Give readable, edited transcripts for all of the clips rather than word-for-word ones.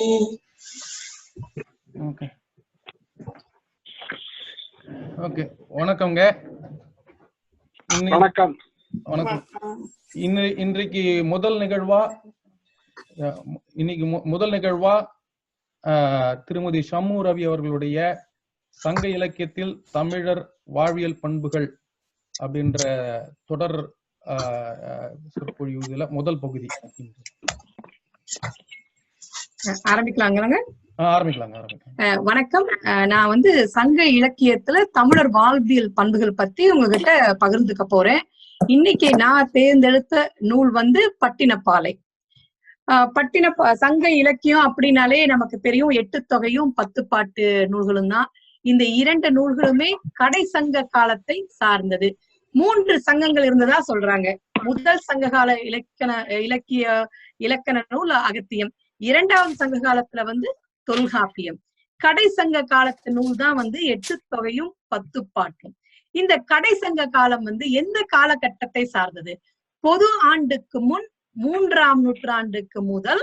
Okay okay வணக்கம்ங்க. வணக்கம். வணக்கம். இன்றைக்கு முதல் நிகழ்வா திருமதி ஷம்மு ரவி அவர்களுடைய சங்க இலக்கியத்தில் தமிழர் வாழ்வியல் பண்புகள் அப்படின்ற தொடர் சொற்பொழிவுல முதல் பகுதி. ஆரம்பிக்கலாங்க? ஆரம்பிக்கலாங்க. வணக்கம். நான் சங்க இலக்கியத்துல தமிழர் வாழ்வியல் பண்புகள் பத்தி உங்ககிட்ட பகிர்ந்துக்க போறேன். இன்னைக்கு நான் தேர்ந்தெடுத்த நூல் பட்டினப்பாலை. சங்க இலக்கியம் அப்படின்னாலே நமக்கு தெரியும், 8 தொகையும் 10 பாட்டு நூல்களும் தான். இந்த 2 நூல்களுமே கடை சங்க காலத்தை சார்ந்தது. 3 சங்கங்கள் இருந்ததா சொல்றாங்க. முதல் சங்ககால இலக்கண நூல் அகத்தியம், 2வது சங்க காலத்துல தொல்காப்பியம், கடை சங்க காலத்து நூல் தான் 8 தொகையும் 10 பாட்டும். இந்த கடை சங்க காலம் எந்த காலகட்டத்தை சார்ந்தது? பொது ஆண்டுக்கு முன் 3ஆம் நூற்றாண்டுக்கு முதல்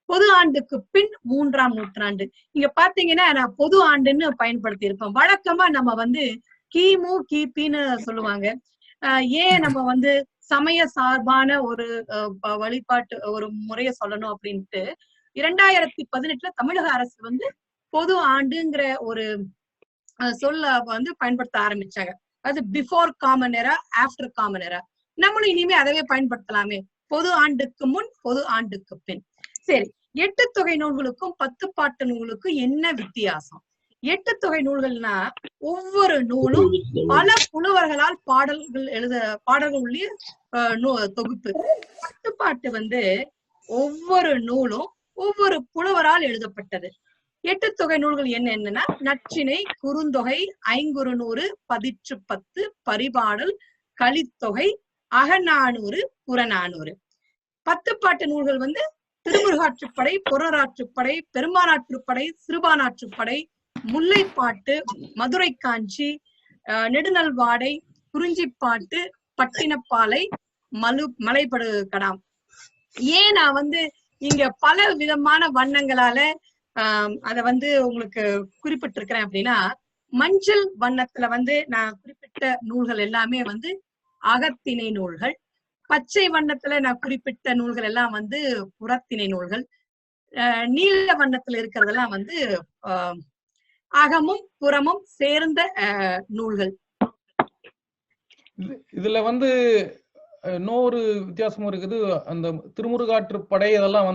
பொது ஆண்டுக்கு பின் 3ஆம் நூற்றாண்டு. இங்க பாத்தீங்கன்னா நான் பொது ஆண்டுன்னு பயன்படுத்தி இருப்போம். வழக்கமா நம்ம கிமு கிபின்னு சொல்லுவாங்க. ஏன் நம்ம சமய சார்பான ஒரு வழிபாட்டு ஒரு முறைய சொல்லணும் அப்படின்ட்டு 2018 தமிழக அரசு பொது ஆண்டுங்கிற ஒரு சொல்ல பயன்படுத்த ஆரம்பிச்சாங்க. அது பிஃபோர் காமன் எரா, ஆஃப்டர் காமன் எரா. நம்மளும் இனிமே அதவே பயன்படுத்தலாமே, பொது ஆண்டுக்கு முன் பொது ஆண்டுக்கு பின். சரி, 8 தொகை நூல்களுக்கும் 10 பாட்டு நூலுக்கும் என்ன வித்தியாசம்? 8 தொகை நூல்கள்னா ஒவ்வொரு நூலும் பல புலவர்களால் பாடல்கள் உள்ள தொகுப்பு. 10 பாட்டு ஒவ்வொரு நூலும் ஒவ்வொரு புலவரால் எழுதப்பட்டது. 8 தொகை நூல்கள் என்னன்னா நற்றிணை, குறுந்தொகை, ஐங்குறுநூறு, பதிற்று 10, பரிபாடல், கலித்தொகை, அகநானூறு, புறநானூறு. 10 பாட்டு நூல்கள் திருமுருகாற்றுப்படை, புறநாற்றுப்படை, பெரும்பானாற்றுப்படை, சிறுபானாற்றுப்படை, முல்லைப்பாட்டு, மதுரை காஞ்சி, நெடுநல்வாடை, குறிஞ்சிப்பாட்டு, பட்டினப்பாலை, மலைபடு கடாம். ஏன் நான் இங்க பல விதமான வண்ணங்களால அத உங்களுக்கு குறிப்பிட்டிருக்கிறேன் அப்படின்னா, மஞ்சள் வண்ணத்துல நான் குறிப்பிட்ட நூல்கள் எல்லாமே அகத்திணை நூல்கள். பச்சை வண்ணத்துல நான் குறிப்பிட்ட நூல்கள் எல்லாம் புறத்திணை நூல்கள். நீல வண்ணத்துல இருக்கிறதெல்லாம் அகமும் புறமும் சேர்ந்த நூல்கள். இதுல இன்னொரு வித்தியாசமும் இருக்குது. அந்த திருமுருகாற்றுப்படை அதெல்லாம்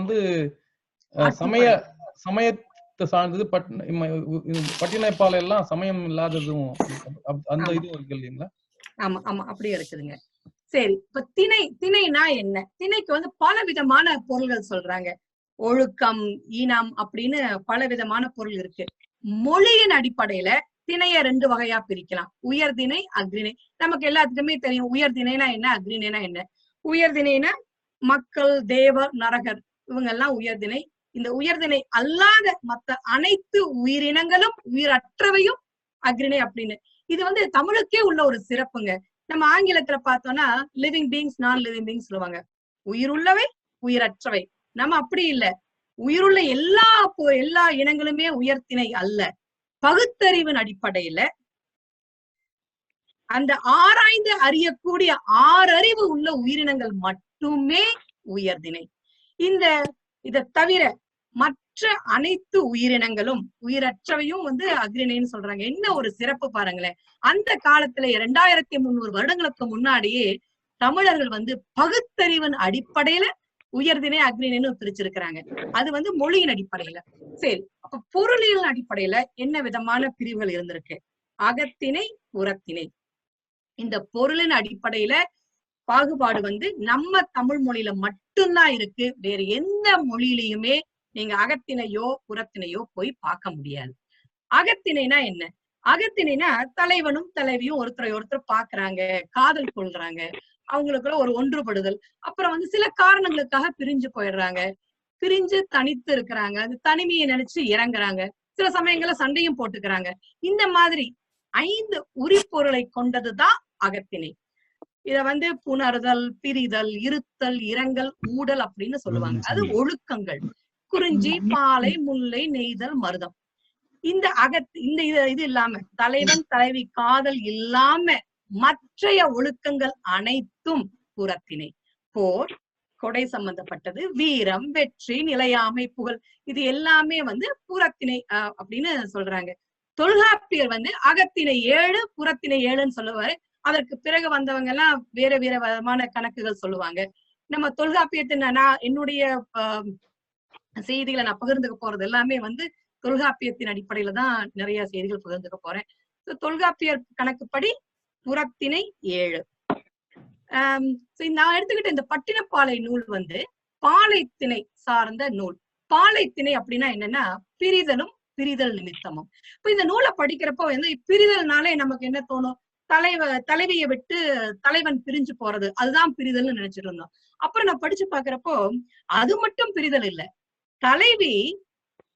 சமயத்தை சார்ந்தது. பட்டினப்பாலை எல்லாம் சமயம் இல்லாததும் அந்த இது இருக்கு இல்லைங்களா? ஆமா ஆமா, அப்படியே இருக்குதுங்க. சரி, இப்ப திணைனா என்ன? திணைக்கு பல விதமான பொருள்கள் சொல்றாங்க. ஒழுக்கம், ஈனம் அப்படின்னு பல விதமான பொருள் இருக்கு. மொழியின் அடிப்படையில திணைய 2 வகையா பிரிக்கலாம். உயர்திணை, அக்ரிணை. நமக்கு எல்லாத்துக்குமே தெரியும் உயர்திணைனா என்ன, அக்ரிணைனா என்ன. உயர்திணைனா மக்கள், தேவர், நரகர், இவங்க எல்லாம் உயர்திணை. இந்த உயர்திணை அல்லாத மற்ற அனைத்து உயிரினங்களும் உயிரற்றவையும் அக்ரிணை அப்படின்னு. இது தமிழுக்கே உள்ள ஒரு சிறப்புங்க. நம்ம ஆங்கிலத்துல பார்த்தோம்னா லிவிங் பீயிங்ஸ், நான் லிவிங் பீயிங்ஸ் சொல்லுவாங்க. உயிருள்ளவை, உயிரற்றவை. நம்ம அப்படி இல்ல. உயிருள்ள எல்லா இனங்களுமே உயர்திணை அல்ல. பகுத்தறிவின் அடிப்படையில அந்த ஆராய்ந்து அறியக்கூடிய 6 அறிவு உள்ள உயிரினங்கள் மட்டுமே உயர்திணை. இத தவிர மற்ற அனைத்து உயிரினங்களும் உயிரற்றவையும் அக்ரிணைன்னு சொல்றாங்க. என்ன ஒரு சிறப்பு பாருங்களேன். அந்த காலத்துல 2300 வருடங்களுக்கு முன்னாடியே தமிழர்கள் பகுத்தறிவின் அடிப்படையில உயர்திணை, அக்ரிணைன்னு பிரிச்சிருக்கிறாங்க. அது மொழியின் அடிப்படையில. சரி, அப்ப பொருளியல் அடிப்படையில என்ன விதமான பிரிவுகள் இருந்திருக்கு? அகத்திணை, புறத்திணை. இந்த பொருளின் அடிப்படையில பாகுபாடு நம்ம தமிழ் மொழியில மட்டும்தான் இருக்கு. வேற எந்த மொழியிலையுமே நீங்க அகத்திணையோ புறத்திணையோ போய் பார்க்க முடியாது. அகத்திணைனா என்ன? அகத்திணைனா தலைவனும் தலைவியும் ஒருத்தர் பாக்குறாங்க, காதல் கொள்றாங்க, அவங்களுக்குள்ள ஒரு ஒன்றுபடுதல். அப்புறம் சில காரணங்களுக்காக பிரிஞ்சு போயிடுறாங்க, பிரிஞ்சு தனித்து இருக்கிறாங்க, அது தனிமையை நினைச்சு இறங்குறாங்க, சில சமயங்கள்ல சண்டையும் போட்டுக்கிறாங்க. இந்த மாதிரி 5 உரிப்பொருளை கொண்டதுதான் அகத்திணை. இத புணர்தல், பிரிதல், இருத்தல், இரங்கல், ஊடல் அப்படின்னு சொல்லுவாங்க. அது ஒழுக்கங்கள். குறிஞ்சி, பாலை, முல்லை, நெய்தல், மருதம். இந்த இந்த இது இல்லாம தலைவன் தலைவி காதல் இல்லாம மற்றைய ஒழுக்கங்கள் அனைத்தும் புறத்திணை. போர், கொடை சம்பந்தப்பட்டது, வீரம், வெற்றி, நிலையாமை, புகழ், இது எல்லாமே வந்து புறத்திணை அப்படின்னு சொல்றாங்க. தொல்காப்பியர் வந்து அகத்திணை 7 புறத்திணை 7ன்னு சொல்லுவாரு. அதற்கு பிறகு வந்தவங்க எல்லாம் வேற வேற விதமான கணக்குகள் சொல்லுவாங்க. நம்ம தொல்காப்பியத்தின் என்னுடைய செய்திகளை நான் பகிர்ந்துக்க போறது எல்லாமே வந்து தொல்காப்பியத்தின் அடிப்படையில தான் நிறைய செய்திகள் பகிர்ந்துக்க போறேன். தொல்காப்பியர் கணக்குப்படி புறத்திணை 7. நான் எடுத்துக்கிட்ட இந்த பட்டினப்பாலை நூல் வந்து பாலைத்திணை சார்ந்த நூல். பாலைத்திணை அப்படின்னா என்னன்னா பிரிதலும் பிரிதல் நிமித்தமும். இப்ப இந்த நூலை படிக்கிறப்போ வந்து பிரிதல்னாலே நமக்கு என்ன தோணும்? தலைவியை விட்டு தலைவன் பிரிஞ்சு போறது, அதுதான் பிரிதல்னு நினைச்சிட்டு இருந்தோம். அப்புறம் நான் படிச்சு பாக்குறப்போ அது மட்டும் பிரிதல் இல்ல, தலைவி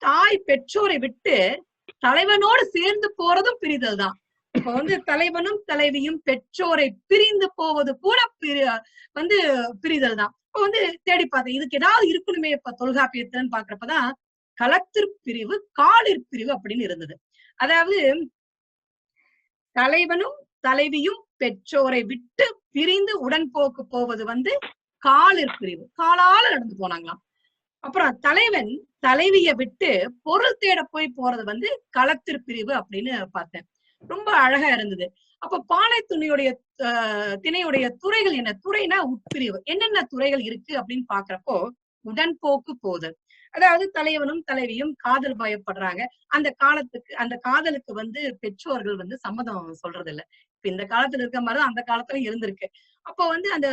தாய் பெற்றோரை விட்டு தலைவனோடு சேர்ந்து போறதும் பிரிதல் தான். இப்ப வந்து தலைவனும் தலைவியும் பெற்றோரை பிரிந்து போவது கூட வந்து பிரிதல் தான். இப்ப வந்து தேடி பார்த்தேன், இதுக்கு ஏதாவது இருக்கணுமே இப்ப தொல்காப்பியத்துன்னு பாக்குறப்பதான் களத்திற்பிரிவு, காலிற்பிரிவு அப்படின்னு இருந்தது. அதாவது தலைவனும் தலைவியும் பெற்றோரை விட்டு பிரிந்து உடன்போக்கு போவது வந்து காலிற்பிரிவு, காலால நடந்து போனாங்களாம். அப்புறம் தலைவன் தலைவியை விட்டு பொருள் தேட போய் போறது வந்து களத்திற்பிரிவு அப்படின்னு பார்த்தேன். ரொம்ப அழகா இருந்தது. அப்ப பாலை திணையுடைய துறைகள் என்ன? துறைனா உட்பிரிவு. என்னென்ன துறைகள் இருக்கு அப்படின்னு பாக்குறப்போ உடன்போக்கு போதல், அதாவது தலைவனும் தலைவியும் காதல் பயப்படுறாங்க. அந்த காதலுக்கு வந்து பெற்றோர்கள் வந்து சம்மதம் சொல்றது இல்ல. இப்ப இந்த காலத்துல இருக்க மாதிரிதான் அந்த காலத்துல இருந்திருக்கு. அப்போ வந்து அந்த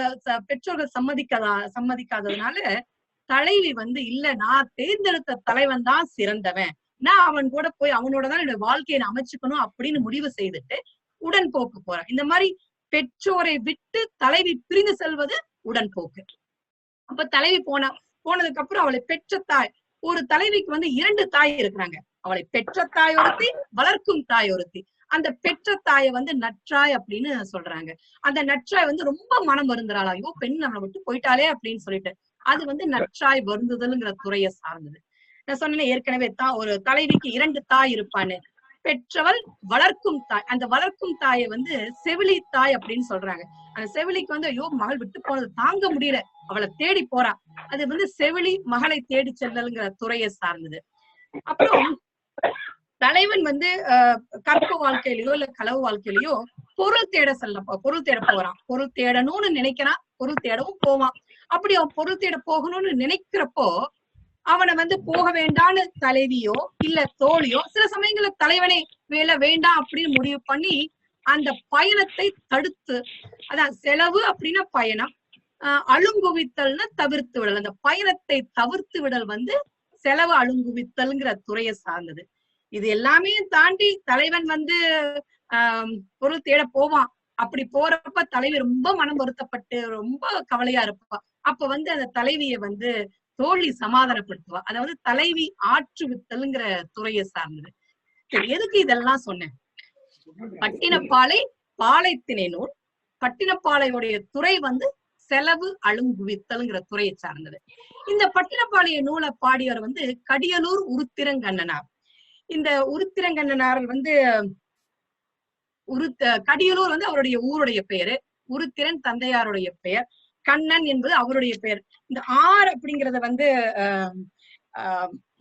பெற்றோர்கள் சம்மதிக்காததுனால தலைவி வந்து இல்ல, நான் தேர்ந்தெடுத்த தலைவன் தான் சிறந்தவன், நான் அவன் கூட போய் அவனோடதான் என்னோட வாழ்க்கையை அமைச்சுக்கணும் அப்படின்னு முடிவு செய்துட்டு உடன்போக்கு போறான். இந்த மாதிரி பெற்றோரை விட்டு தலைவி பிரிந்து செல்வது உடன்போக்கு. அப்ப தலைவி போனதுக்கு அப்புறம் அவளை பெற்ற தாய், ஒரு தலைவிக்கு வந்து 2 தாய் இருக்கிறாங்க. அவளை பெற்ற தாய் ஒருத்தி, வளர்க்கும் தாய் ஒருத்தி. அந்த பெற்ற தாயை வந்து நற்றாய் அப்படின்னு சொல்றாங்க. அந்த நற்றாய் வந்து ரொம்ப மனம் வருந்துறாளா, ஐயோ பெண் நம்மளை விட்டு போயிட்டாலே அப்படின்னு சொல்லிட்டு, அது வந்து நற்றாய் வருந்துதல்ங்கிற துறையை சார்ந்தது. நான் சொன்னேன் ஏற்கனவே ஒரு தலைவிக்கு 2 தாய் இருப்பான்னு. பெற்றவள் வளர்க்கும் தாய், அந்த வளர்க்கும் தாயை வந்து செவிலி தாய் அப்படின்னு சொல்றாங்க. அந்த செவிலிக்கு வந்து ஐயோ மகள் விட்டு போனது தாங்க முடியல, அவளை தேடி போறா, அது வந்து செவிலி மகளை தேடி செல்லல்ங்கிற துறையை சார்ந்தது. அப்புறம் தலைவன் வந்து கற்ப வாழ்க்கையிலயோ இல்ல களவு வாழ்க்கையிலயோ பொருள் தேட போறான். பொருள் தேடணும்னு நினைக்கிறான், பொருள் தேடவும் போவான். அப்படி அவன் பொருள் தேட போகணும்னு நினைக்கிறப்போ அவனை வந்து போக வேண்டான்னு தலைவியோ இல்ல தோழியோ, சில சமயங்கள்ல தலைவனே வேண்டாம் அப்படின்னு முடிவு பண்ணி அந்த பயணத்தை தடுத்து, அதான் செலவு அப்படின்னா பயணம், அழுங்குவித்தல்னு தவிர்த்து விடல், அந்த பயணத்தை தவிர்த்து விடல் வந்து செலவு அழுங்குவித்தல்ங்கிற துறையை சார்ந்தது. இது எல்லாமே தாண்டி தலைவன் வந்து பொருள் தேட போவான். அப்படி போறப்ப தலைவி ரொம்ப மனம் வருத்தப்பட்டு ரொம்ப கவலையா இருப்பா. அப்ப வந்து அந்த தலைவியை வந்து தோழி சமாதானப்படுத்துவா. அதாவது தலைவி ஆற்றுவித்தல்ங்கிற துறையை சார்ந்தது. சரி, எதுக்கு இதெல்லாம் சொன்னேன்? பட்டினப்பாலை பாலைத்திணை நூல். பட்டினப்பாலையுடைய துறை வந்து செலவு அழுங்குவித்தல்ங்கிற துறையை சார்ந்தது. இந்த பட்டினப்பாளைய நூலை பாடியவர் வந்து கடியலூர் உருத்திரங்கண்ணனார். இந்த உருத்திரங்கண்ணனார் வந்து கடியலூர் வந்து அவருடைய ஊருடைய பெயரு, உருத்திரன் தந்தையாருடைய பெயர், கண்ணன் என்பது அவருடைய பெயர். இந்த ஆர் அப்படிங்கறத வந்து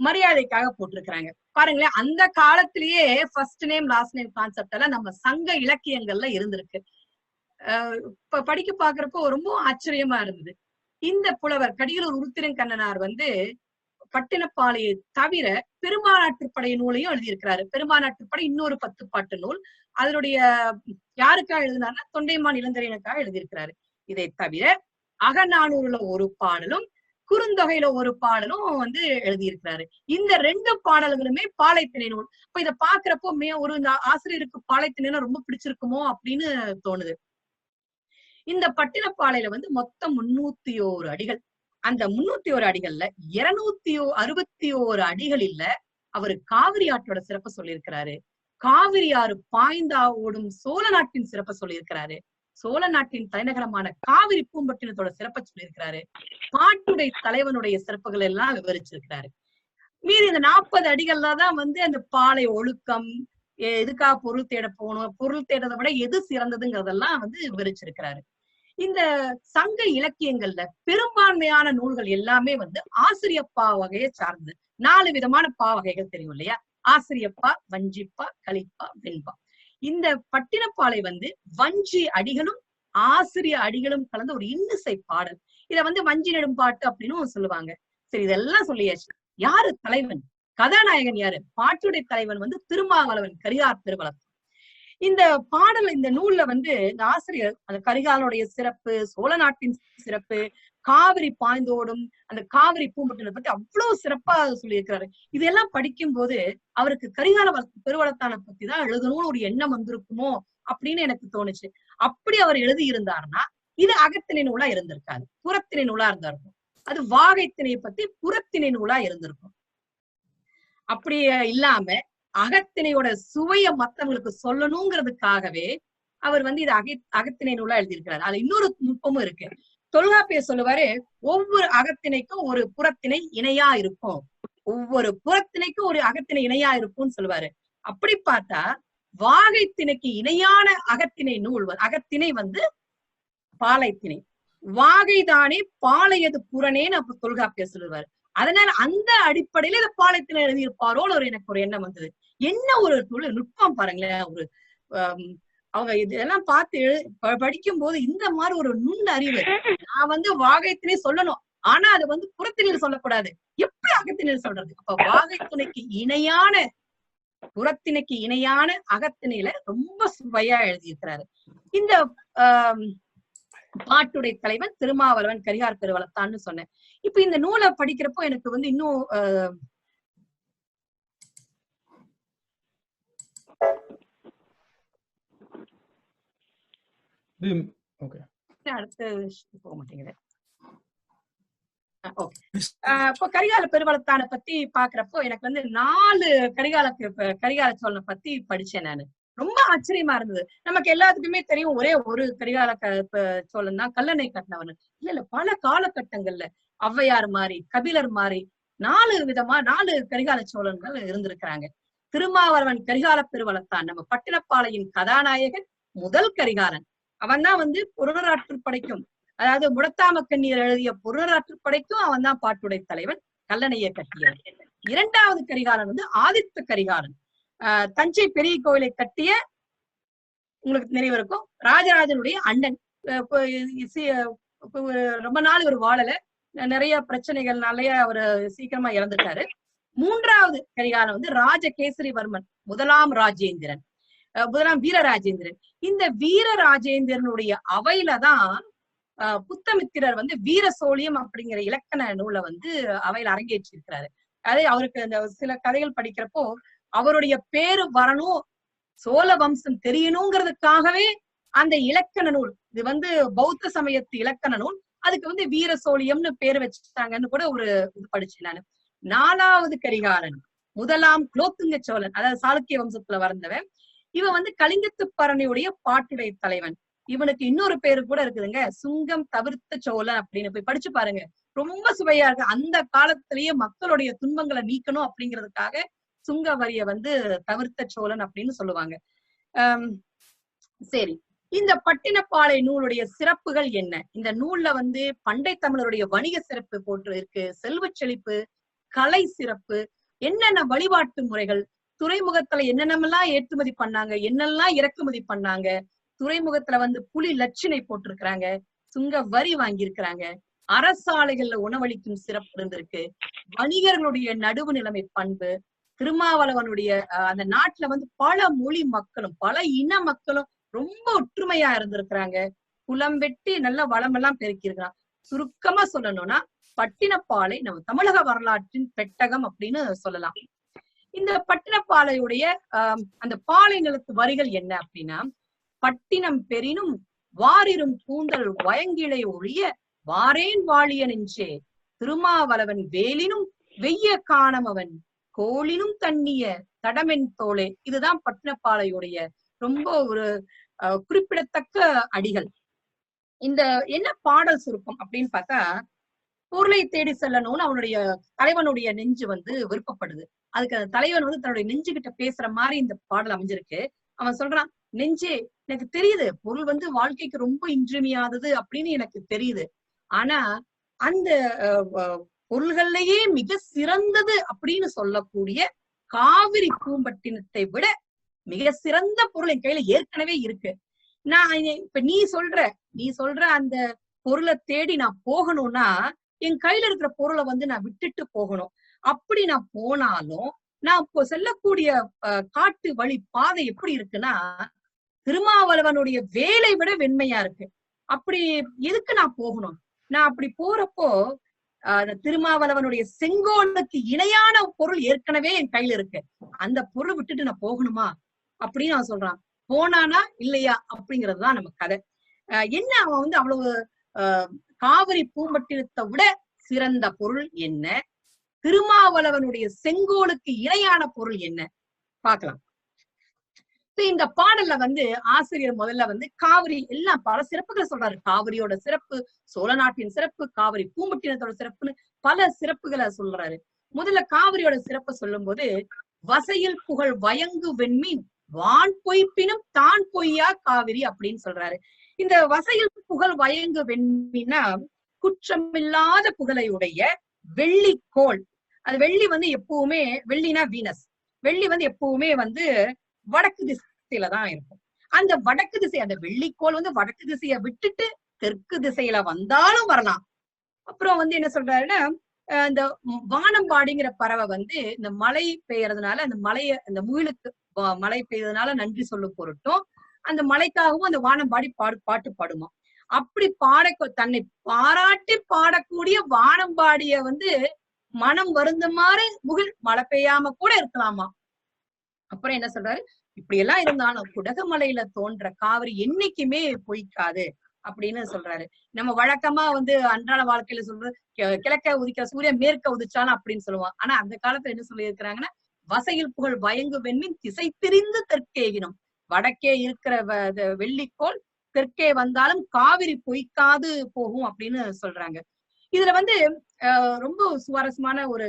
மரியாதைக்காக போட்டிருக்கிறாங்க. பாருங்களேன், அந்த காலத்திலேயே first name last name concept எல்லாம் நம்ம சங்க இலக்கியங்கள்ல இருந்திருக்கு. இப்ப படிக்க பாக்குறப்போ ரொம்ப ஆச்சரியமா இருந்தது. இந்த புலவர் கடியலூர் உருத்திரங்கண்ணனார் வந்து பட்டினப்பாளையை தவிர பெருமானாற்றுப்படை நூலையும் எழுதியிருக்கிறாரு. பெருமானாற்றுப்படை இன்னொரு 10 பாட்டு நூல். அதனுடைய யாருக்காக எழுதினார்னா தொண்டைமான் இளந்தரையனுக்காக எழுதியிருக்கிறாரு. இதை தவிர அகநானூறுல ஒரு பாடலும் குறுந்தொகையில ஒரு பாடலும் வந்து எழுதியிருக்கிறாரு. இந்த 2 பாடல்களுமே பாலைத்திணை நூல். இப்ப இதை பாக்குறப்போ ஒரு ஆசிரியருக்கு பாலைத்திணைனா ரொம்ப பிடிச்சிருக்குமோ அப்படின்னு தோணுது. இந்த பட்டினப்பாளையில வந்து மொத்தம் 301 அடிகள். அந்த 301 அடிகள்ல 261 அடிகளில் அவரு காவிரி ஆற்றோட சிறப்பை சொல்லியிருக்கிறாரு. காவிரி ஆறு பாய்ந்தா ஓடும் சோழ நாட்டின் சிறப்பை சொல்லியிருக்கிறாரு. சோழ நாட்டின் தலைநகரமான காவிரி பூம்பட்டினத்தோட சிறப்பை சொல்லியிருக்கிறாரு. பாட்டுடை தலைவனுடைய சிறப்புகள் எல்லாம் விவரிச்சிருக்கிறாரு. மீறி இந்த 40 அடிகள்ல தான் வந்து அந்த பாலை ஒழுக்கம், எதுக்காக பொருள் தேட போகணும், பொருள் தேடுறதை விட எது சிறந்ததுங்கிறதெல்லாம் வந்து விவரிச்சிருக்கிறாரு. இந்த சங்க இலக்கியங்கள்ல பெரும்பான்மையான நூல்கள் எல்லாமே வந்து ஆசிரியப்பா வகையை சார்ந்தது. 4 விதமான பா வகைகள் தெரியும் இல்லையா? ஆசிரியப்பா, வஞ்சிப்பா, கலிப்பா, வெண்பா. இந்த பட்டினப்பாலை வந்து வஞ்சி அடிகளும் ஆசிரிய அடிகளும் கலந்த ஒரு இன்னிசை பாடல். இத வந்து வஞ்சி நெடும்பாட்டு அப்படின்னு சொல்லுவாங்க. சரி, இதெல்லாம் சொல்லியாச்சு. யாரு தலைவன்? கதாநாயகன் யாரு? பாட்டுடை தலைவன் வந்து திருமாவளவன் கரிகார் பெருவளத்தான். இந்த பாடல், இந்த நூல்ல வந்து இந்த ஆசிரியர் அந்த கரிகாலனுடைய சிறப்பு, சோழ நாட்டின் சிறப்பு, காவிரி பாய்ந்தோடும் அந்த காவிரி பூம்பட்டினத்தை பத்தி அவ்வளவு சிறப்பா சொல்லியிருக்கிறாரு. இதெல்லாம் படிக்கும் போது அவருக்கு கரிகால பெருவளத்தானை பத்தி தான் எழுதணும்னு ஒரு எண்ணம் வந்திருக்குமோ அப்படின்னு எனக்கு தோணுச்சு. அப்படி அவர் எழுதி இருந்தாருன்னா இது அகத்திணை நூலா இருந்திருக்காது, புறத்திணை நூலா இருந்திருக்கும். அது வாகைத்திணையை பத்தி புறத்திணை நூலா இருந்திருக்கும். அப்படி இல்லாம அகத்திணையோட சுவைய மத்தவங்களுக்கு சொல்லணுங்கிறதுக்காகவே அவர் வந்து இது அகத்திணை நூலா எழுதியிருக்கிறார். அதுல இன்னொரு நுட்பமும் இருக்கு. தொல்காப்பியர் சொல்லுவாரு, ஒவ்வொரு அகத்திணைக்கும் ஒரு புறத்திணை இணையா இருக்கும், ஒவ்வொரு புறத்திணைக்கும் ஒரு அகத்திணை இணையா இருக்கும்னு சொல்லுவாரு. அப்படி பார்த்தா வாகைத்திணைக்கு இணையான அகத்திணை நூல், அகத்திணை வந்து பாலைத்திணை, வாகைதானே பாளையது புறனேன்னு அப்ப தொல்காப்பியர் சொல்லுவாரு. அதனால அந்த அடிப்படையில இந்த பாளையத்தினை எழுதியிருப்பாரோன்னு எனக்கு ஒரு எண்ணம் வந்தது. என்ன ஒரு நுட்பம் பாருங்களேன். ஒரு அவங்க இதெல்லாம் பார்த்து படிக்கும் போது இந்த மாதிரி ஒரு நுண் அறிவு. நான் வந்து வாகைத்தினை சொல்லணும், ஆனா அது வந்து புறத்திணையில் சொல்லக்கூடாது, எப்படி அகத்திணையில் சொல்றது? அப்ப வாகைத்துணைக்கு இணையான, புறத்திணைக்கு இணையான அகத்திணையில ரொம்ப சுவையா எழுதியிருக்கிறாரு. இந்த பாட்டுடை தலைவன் திருமாவளவன் கரிகார் பெருவளத்தான்னு சொன்னேன். இப்ப இந்த நூலை படிக்கிறப்போ எனக்கு வந்து இன்னும் அடுத்து போக மாட்டேங்குது. இப்போ கரிகால பெருவளத்தானை பத்தி பாக்குறப்போ எனக்கு வந்து 4 கரிகால சோழனை பத்தி படிச்சேன் நானு. ரொம்ப ஆச்சரியமா இருந்தது. நமக்கு எல்லாத்துக்குமே தெரியும் ஒரே ஒரு கரிகால சோழன் தான் கல்லணை கட்டினவன். இல்ல பல காலகட்டங்கள்ல ஔவையார் மாதிரி, கபிலர் மாதிரி 4 கரிகால சோழன்கள் இருந்திருக்கிறாங்க. திருமாவளவன் கரிகால பெருவளத்தான் நம்ம பட்டினப்பாளையின் கதாநாயகன், முதல் கரிகாலன். அவன் தான் வந்து புறநாற்றுப்படைக்கும், அதாவது முடத்தாம கண்ணீர் எழுதிய புறநாற்றுப்படைக்கும் அவன் தான் பாட்டுடை தலைவன், கல்லணையை கட்டியவன். 2வது கரிகாலன் வந்து ஆதித்த கரிகாலன். தஞ்சை பெரிய கோயிலை கட்டிய, உங்களுக்கு நினைவு இருக்கும், ராஜராஜனுடைய அண்ணன். ரொம்ப நாள் இவர் வாழல, நிறைய பிரச்சனைகள்னாலயே அவரு சீக்கிரமா இறந்துட்டாரு. 3வது கரிகாலன் வந்து ராஜகேசரிவர்மன், முதலாம் வீரராஜேந்திரன். இந்த வீரராஜேந்திரனுடைய அவையில தான் புத்தமித்திரர் வந்து வீர சோழியம் அப்படிங்கிற இலக்கண நூலை வந்து அவையில அரங்கேற்றி இருக்கிறாரு. அதே அவருக்கு அந்த சில கதைகள் படிக்கிறப்போ அவருடைய பேரு வரணும், சோழ வம்சம் தெரியணுங்கிறதுக்காகவே அந்த இலக்கண நூல், இது வந்து பௌத்த சமயத்து இலக்கண நூல், அதுக்கு வந்து வீர சோழியம்னு பேரு வச்சுட்டாங்கன்னு கூட ஒரு இது படிச்சேன் நானு. 4வது கரிகாலன் முதலாம் குலோத்துங்க சோழன், அதாவது சாளுக்கிய வம்சத்துல வந்தவன். இவன் வந்து கலிங்கத்து பரணியுடைய பாட்டுடை தலைவன். இவனுக்கு இன்னொரு பேரு கூட இருக்குதுங்க, சுங்கம் தவிர்த்த சோழன் அப்படின்னு. போய் படிச்சு பாருங்க, ரொம்ப சுவையா இருக்கு. அந்த காலத்திலேயே மக்களுடைய துன்பங்களை நீக்கணும் அப்படிங்கிறதுக்காக சுங்க வரிய வந்து தவிர்த்த சோழன் அப்படின்னு சொல்லுவாங்க. சரி, இந்த பட்டினப்பாலை நூலுடைய சிறப்புகள் என்ன? இந்த நூல்ல வந்து பண்டை தமிழருடைய வணிக சிறப்பு போட்டு இருக்கு, செல்வ செழிப்பு, கலை சிறப்பு, என்னென்ன வழிபாட்டு முறைகள், துறைமுகத்துல என்னென்னலாம் ஏற்றுமதி பண்ணாங்க, என்னெல்லாம் இறக்குமதி பண்ணாங்க, துறைமுகத்துல வந்து புலி லட்சணை போட்டிருக்கிறாங்க, சுங்க வரி வாங்கியிருக்கிறாங்க, அரசாலைகள்ல உணவளிக்கும் சிறப்பு இருந்திருக்கு, வணிகர்களுடைய நடுவு நிலைமை பண்பு, திருமாவளவனுடைய அந்த நாட்டுல வந்து பல மொழி மக்களும் பல இன மக்களும் ரொம்ப ஒற்றுமையா இருந்திருக்கிறாங்க, குலம் வெட்டி நல்ல வளமெல்லாம் பெருக்கியிருக்கிறான். சுருக்கமா சொல்லணும்னா பட்டினப்பாலை நம்ம தமிழக வரலாற்றின் பெட்டகம் அப்படின்னு சொல்லலாம். இந்த பட்டினப்பாலையுடைய அந்த பாலை நிலத்து வரிகள் என்ன அப்படின்னா, பட்டினம் பெரினும் வாரிரும் கூந்தல் வயங்கிளை ஒழிய வாரேன் வாழிய நெஞ்சே, திருமாவளவன் வேலினும் வெய்ய காணமவன் கோளினும் தண்ணிய தடமென் தோளே. இதுதான் பட்டினப்பாலையுடைய ரொம்ப ஒரு குறிப்பிடத்தக்க அடிகள். இந்த என்ன பாடல் சுருக்கம் அப்படின்னு பார்த்தா, பொருளை தேடி செல்லணும்னு அவனுடைய தலைவனுடைய நெஞ்சு வந்து விருப்பப்படுது. அதுக்கு அந்த தலைவன் வந்து தன்னுடைய நெஞ்சு கிட்ட பேசுற மாதிரி இந்த பாடல் அமைஞ்சிருக்கு. அவன் சொல்றான், நெஞ்சே எனக்கு தெரியுது பொருள் வந்து வாழ்க்கைக்கு ரொம்ப இன்றியமையாதது அப்படின்னு எனக்கு தெரியுது. ஆனா அந்த பொருள்கள்லயே மிக சிறந்தது அப்படின்னு சொல்லக்கூடிய காவிரி பூம்பட்டினத்தை விட மிக சிறந்த பொருள் என் கையில ஏற்கனவே இருக்கு. நான் இப்ப நீ சொல்ற அந்த பொருளை தேடி நான் போகணும்னா என் கையில இருக்கிற பொருளை வந்து நான் விட்டுட்டு போகணும். அப்படி நான் போனாலும் நான் இப்போ செல்லக்கூடிய காட்டு வழி பாதை எப்படி இருக்குன்னா திருமாவளவனுடைய வேலை விட வெண்மையா இருக்கு. அப்படி எதுக்கு நான் போகணும்? நான் அப்படி போறப்போ திருமாவளவனுடைய செங்கோலுக்கு இணையான பொருள் ஏற்கனவே என் கையில இருக்கு. அந்த பொருள் விட்டுட்டு நான் போகணுமா அப்படின்னு அவன் சொல்றான். போனானா இல்லையா அப்படிங்கறதுதான் நம்ம கதை. என்ன அவன் வந்து அவ்வளவு காவிரி பூம்பட்டினத்தை விட சிறந்த பொருள் என்ன, திருமாவளவனுடைய செங்கோலுக்கு இணையான பொருள் என்ன பார்க்கலாம். இந்த பாடல்ல வந்து ஆசிரியர் முதல்ல வந்து காவிரி எல்லாம் பல சிறப்புகளை சொல்றாரு. காவிரியோட சிறப்பு, சோழ நாட்டின் சிறப்பு, காவிரி பூம்பட்டினத்தோட சிறப்புன்னு பல சிறப்புகளை சொல்றாரு. முதல்ல காவிரியோட சிறப்பு சொல்லும் போது, வசையில் புகழ் வயங்கு வெண்மீன் வான் பொய்ப்பினும் தான் பொய்யா காவிரி அப்படின்னு சொல்றாரு. இந்த வசையில் புகழ் வயங்கு வெண்மீன்னா குற்றமில்லாத புகழையுடைய வெள்ளிக்கோள். அது வெள்ளி வந்து எப்பவுமே, வெள்ளினா வீனஸ், வெள்ளி வந்து எப்பவுமே வந்து வடக்கு திசையில தான் இருக்கும். அந்த வடக்கு திசை, அந்த வெள்ளிக்கோள் வந்து வடக்கு திசையை விட்டுட்டு தெற்கு திசையில வந்தாலும் வரலாம். அப்புறம் வந்து என்ன சொல்றாருன்னா, இந்த வானம்பாடிங்கிற பறவை வந்து இந்த மழை பெய்யறதுனால அந்த அந்த முயலுக்கு மழை பெய்யறதுனால நன்றி சொல்லும் பொருட்டும் அந்த மழைக்காகவும் அந்த வானம்பாடி பாட்டு பாடுமா. அப்படி தன்னை பாராட்டி பாடக்கூடிய வானம்பாடிய வந்து மனம் வருந்துமாறு முகில் மழை பெய்யாம கூட இருக்கலாமா. அப்புறம் என்ன சொல்றாரு, இப்படி எல்லாம் இருந்தாலும் குடகுமலையில தோன்ற காவிரி என்னைக்குமே பொய்க்காது அப்படின்னு சொல்றாரு. நம்ம வழக்கமா வந்து அன்றாட வாழ்க்கையில சொல்றது கிழக்க உதிக்கிற சூரியன் மேற்க உதிச்சாலும் அப்படின்னு சொல்லுவோம். ஆனா அந்த காலத்துல என்ன சொல்லி இருக்கிறாங்கன்னா, வசையில் புகழ் வயங்கு வெண்மீன் திசை திரிந்து தெற்கேகினும், வடக்கே இருக்கிற வெள்ளிக்கோள் தெற்கே வந்தாலும் காவிரி பொய்க்காது போகும் அப்படின்னு சொல்றாங்க. இதுல வந்து ரொம்ப சுவாரஸ்யமான ஒரு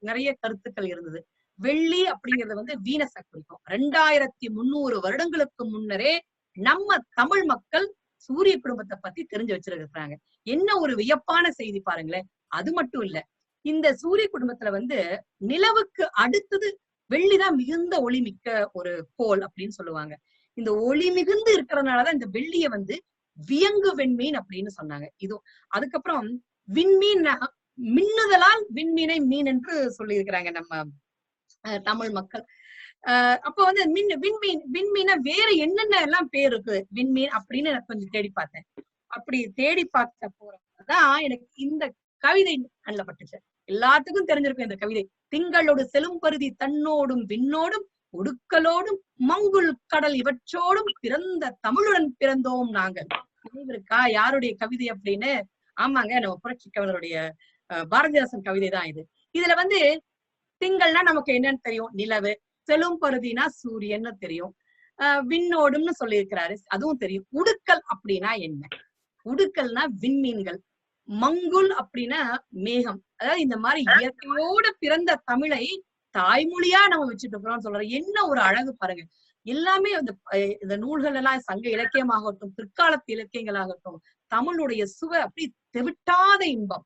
நிறைய கருத்துக்கள் இருந்தது. வெள்ளி அப்படிங்கறது வந்து வீனஸை குறிக்கும். 2300 வருடங்களுக்கு முன்னரே நம்ம தமிழ் மக்கள் சூரிய குடும்பத்தை பத்தி தெரிஞ்சு வச்சிருக்கிறாங்க. என்ன ஒரு வியப்பான செய்தி பாருங்களேன். அது மட்டும் இல்ல, இந்த சூரிய குடும்பத்துல வந்து நிலவுக்கு அடுத்தது வெள்ளிதான் மிகுந்த ஒளி மிக்க ஒரு கோள் அப்படின்னு சொல்லுவாங்க. இந்த ஒளி மிகுந்து இருக்கிறதுனாலதான் இந்த வெள்ளிய வந்து வியங்கு வெண்மீன் அப்படின்னு சொன்னாங்க. இது அதுக்கப்புறம் விண்மீன், மின்னுதலால் விண்மீனை மீன் என்று சொல்லி இருக்கிறாங்க நம்ம தமிழ் மக்கள். அப்ப வந்து விண்மீன வேற என்னென்ன எல்லாம் பேர் இருக்கு விண்மீன் அப்படின்னு எனக்கு கொஞ்சம் தேடி பார்த்தேன். அப்படி தேடி பார்த்த போறதான் எனக்கு இந்த கவிதை கண்ணில் பட்டுச்சு. எல்லாத்துக்கும் தெரிஞ்சிருக்கும் இந்த கவிதை. திங்களோடு செலும் பருதி தன்னோடும் விண்ணோடும் ஒடுக்கலோடும் மங்குள் கடல் இவற்றோடும் பிறந்த தமிழுடன் பிறந்தோம் நாங்கள். நினைவிருக்கா யாருடைய கவிதை அப்படின்னு? ஆமாங்க, நம்ம புரட்சி கவிஞருடைய பாரதிதாசன் கவிதை தான் இது. இதுல வந்து திங்கள்னா நமக்கு என்னன்னு தெரியும், நிலவு. செலும் பருதினா சூரியன்னு தெரியும். விண்ணோடும்னு சொல்லி இருக்கிறாரு, அதுவும் தெரியும். உடுக்கல் அப்படின்னா என்ன? உடுக்கல்னா விண்மீன்கள். மங்குல் அப்படின்னா மேகம். அதாவது இந்த மாதிரி இயற்கையோடு பிறந்த தமிழை தாய்மொழியா நம்ம வச்சுட்டு இருக்கிறோம்னு சொல்றோம். என்ன ஒரு அழகு பாருங்க. எல்லாமே இந்த நூல்கள் எல்லாம் சங்க இலக்கியமாகட்டும், பிற்காலத்து இலக்கியங்களாகட்டும், தமிழுடைய சுவை அப்படி தெவிட்டாத இன்பம்.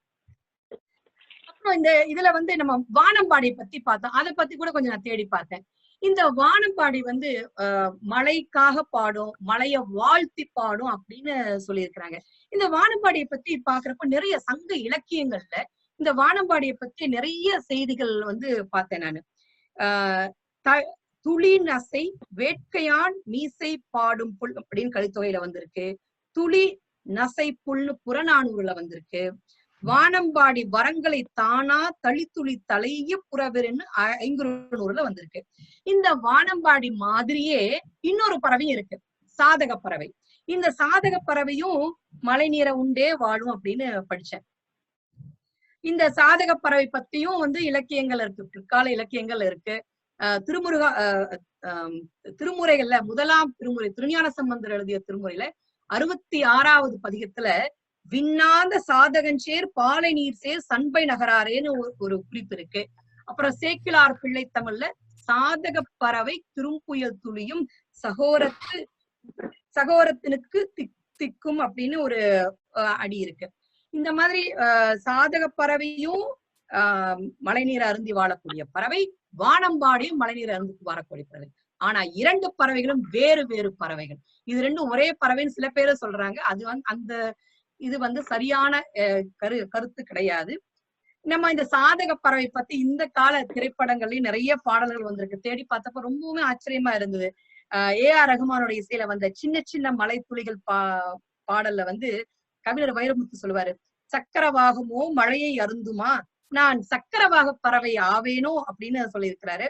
அப்புறம் இதுல வந்து நம்ம வானம்பாடியை பத்தி பார்த்தோம். அதை பத்தி கூட கொஞ்சம் நான் தேடி பார்த்தேன். இந்த வானம்பாடி வந்து மழைக்காக பாடும், மழைய வாழ்த்தி பாடும் அப்படின்னு சொல்லியிருக்கிறாங்க. இந்த வானம்பாடியை பத்தி பாக்குறப்ப நிறைய சங்க இலக்கியங்கள்ல இந்த வானம்பாடியை பத்தி நிறைய செய்திகள் வந்து பார்த்தேன் நானு. துளி நசை வேட்கையான் மீசை பாடும் புல் அப்படின்னு கலித்தொகையில வந்திருக்கு. துளி நசை புல்னு புறநானூறுல வந்திருக்கு. வானம்பாடி வரங்களை தானா தளித்துளி தலைய புறவெருன்னு 500 வந்திருக்கு. இந்த வானம்பாடி மாதிரியே இன்னொரு பறவையும் இருக்கு, சாதக பறவை. இந்த சாதக பறவையும் மழை நீரை உண்டே வாழும் அப்படின்னு படிச்சேன். இந்த சாதக பறவை பத்தியும் வந்து இலக்கியங்கள் இருக்கு, பிற்கால இலக்கியங்கள் இருக்கு. திருமுறைகள்ல முதலாம் திருமுறை திருஞான சம்பந்தர் எழுதிய திருமுறையில 66வது பதிகத்துல விண்ணாந்த சாதகஞ்சேர் பாலை நீர் சேர் சண்பை நகராரேன்னு ஒரு குறிப்பு இருக்கு. அப்புறம் சேக்கிழார் பிள்ளை தமிழ்ல சாதக பறவை திரும்புயல் துளியும் சகோரத்தினுக்கு திக்கும் அப்படின்னு ஒரு அடி இருக்கு. இந்த மாதிரி சாதக பறவையும் மழைநீர் அருந்தி வாழக்கூடிய பறவை, வானம்பாடியும் மழைநீர் அருந்தி வாழக்கூடிய பறவை. ஆனா 2 பறவைகளும் வேறு வேறு பறவைகள். இது ரெண்டும் ஒரே பறவைன்னு சில பேரு சொல்றாங்க. அது அந்த இது சரியான கருத்து கிடையாது. நம்ம இந்த சாதக பறவை பத்தி இந்த கால திரைப்படங்கள்லயும் நிறைய பாடல்கள் வந்திருக்கு. தேடி பார்த்தப்ப ரொம்பவுமே ஆச்சரியமா இருந்தது. ஏ.ஆர். ரகுமானோட இசையில வந்த சின்ன சின்ன மலை துளிகள் பாடல்ல கவிஞர் வைரமுத்து சொல்லுவாரு, சக்கரவாகமோ மழையை அருந்துமா, நான் சக்கரவாக பறவை ஆவேனோ அப்படின்னு சொல்லியிருக்கிறாரு.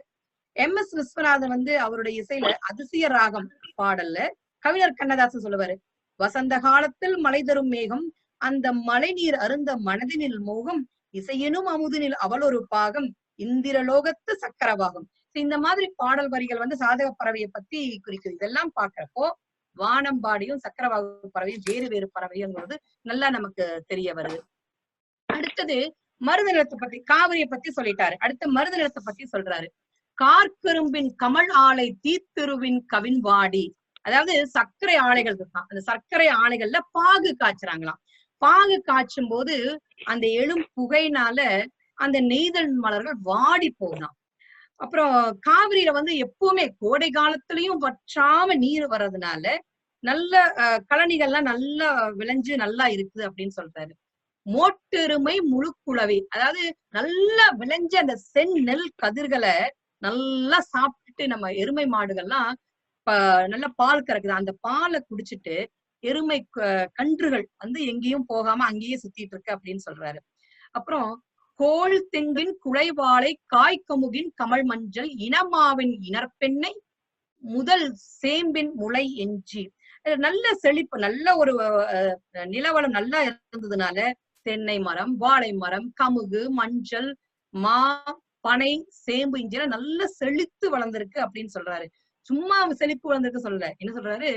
எம்.எஸ். விஸ்வநாதன் அவருடைய இசையில அதிசய ராகம் பாடல்ல கவிஞர் கண்ணதாசன் சொல்லுவாரு, வசந்த காலத்தில் மழை தரும் மேகம், அந்த மழை நீர் அருந்த மனதினில் மோகம், இசையினும் அமுதினில் அவள் ஒரு பாகம், இந்திரலோகத்து சக்கரவாகம். இந்த மாதிரி பாடல் வரிகள் சாதக பறவையை பத்தி குறிக்குது. இதெல்லாம் பாக்குறப்போ வானம்பாடியும் சக்கரவாக பறவையும் வேறு வேறு பறவைங்கிறது நல்லா நமக்கு தெரிய வருது. அடுத்தது மருத நிலத்தை பத்தி, காவிரியை பத்தி சொல்லிட்டாரு. அடுத்து மருத நிலத்தை பத்தி சொல்றாரு. கார்கரும்பின் கமல் ஆலை தீத்திருவின் கவின்வாடி, அதாவது சர்க்கரை ஆலைகள் இருக்கான். அந்த சர்க்கரை ஆலைகள்ல பாகு காய்ச்சுறாங்களாம். பாகு காய்ச்சும் போது அந்த எழும் புகையினால அந்த நெய்தல் மலர்கள் வாடி போகலாம். அப்புறம் காவிரியில எப்பவுமே கோடை காலத்திலயும் வற்றாம நீர் வர்றதுனால நல்ல கழனிகள்லாம் நல்லா விளைஞ்சு நல்லா இருக்குது அப்படின்னு சொல்றாரு. மோட்டெருமை முழுக்குளவி, அதாவது நல்லா விளைஞ்ச அந்த செந்நெல் கதிர்களை நல்லா சாப்பிட்டுட்டு நம்ம எருமை மாடுகள்லாம் நல்ல பால் கறக்குது. அந்த பாலை குடிச்சிட்டு எருமை கன்றுகள் எங்கேயும் போகாம அங்கேயே சுத்திட்டு இருக்கு அப்படின்னு சொல்றாரு. அப்புறம் கோள் தெங்கின் குலைவாளை காய்கமுகின் கமல் மஞ்சள் இனமாவின் இனற்பெண்ணை முதல் சேம்பின் முளை எஞ்சி, நல்ல செழிப்பு, நல்ல ஒரு நிலவளம் நல்லா இருந்ததுனால தென்னை மரம், வாழை மரம், கமுகு, மஞ்சள், மா, பனை, சேம்பு இஞ்சில நல்ல செழித்து வளர்ந்திருக்கு அப்படின்னு சொல்றாரு. சும்மா செழிப்பு வளர்ந்திருக்கு சொல்லல, என்ன சொல்றாரு,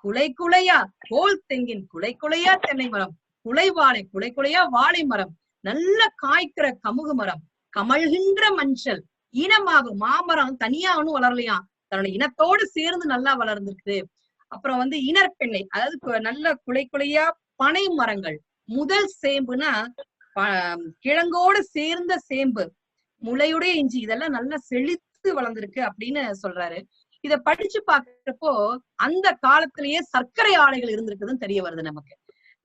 குலை குலையா கோள் தெங்கின் குலை குலையா தென்னை மரம், குலை வாழை குலை குலையா வாழை மரம், நல்ல காய்க்கிற கமுகு மரம், கமழ்கின்ற மஞ்சள், இனமாவு மாமரம் தனியா ஒண்ணும் வளரலையா, தன்னோட இனத்தோடு சேர்ந்து நல்லா வளர்ந்துருக்கு. அப்புறம் இனற்பெண்ணை, அதாவது நல்ல குலை குலையா பனை மரங்கள், முதல் சேம்புனா கிழங்கோடு சேர்ந்த சேம்பு, முளையுடைய இஞ்சி, இதெல்லாம் நல்லா செழித்து வளர்ந்திருக்கு அப்படின்னு சொல்றாரு. இத படிச்சு பாக்குறப்போ அந்த காலத்திலேயே சர்க்கரை ஆலைகள் இருந்திருக்குதுன்னு தெரிய வருது நமக்கு.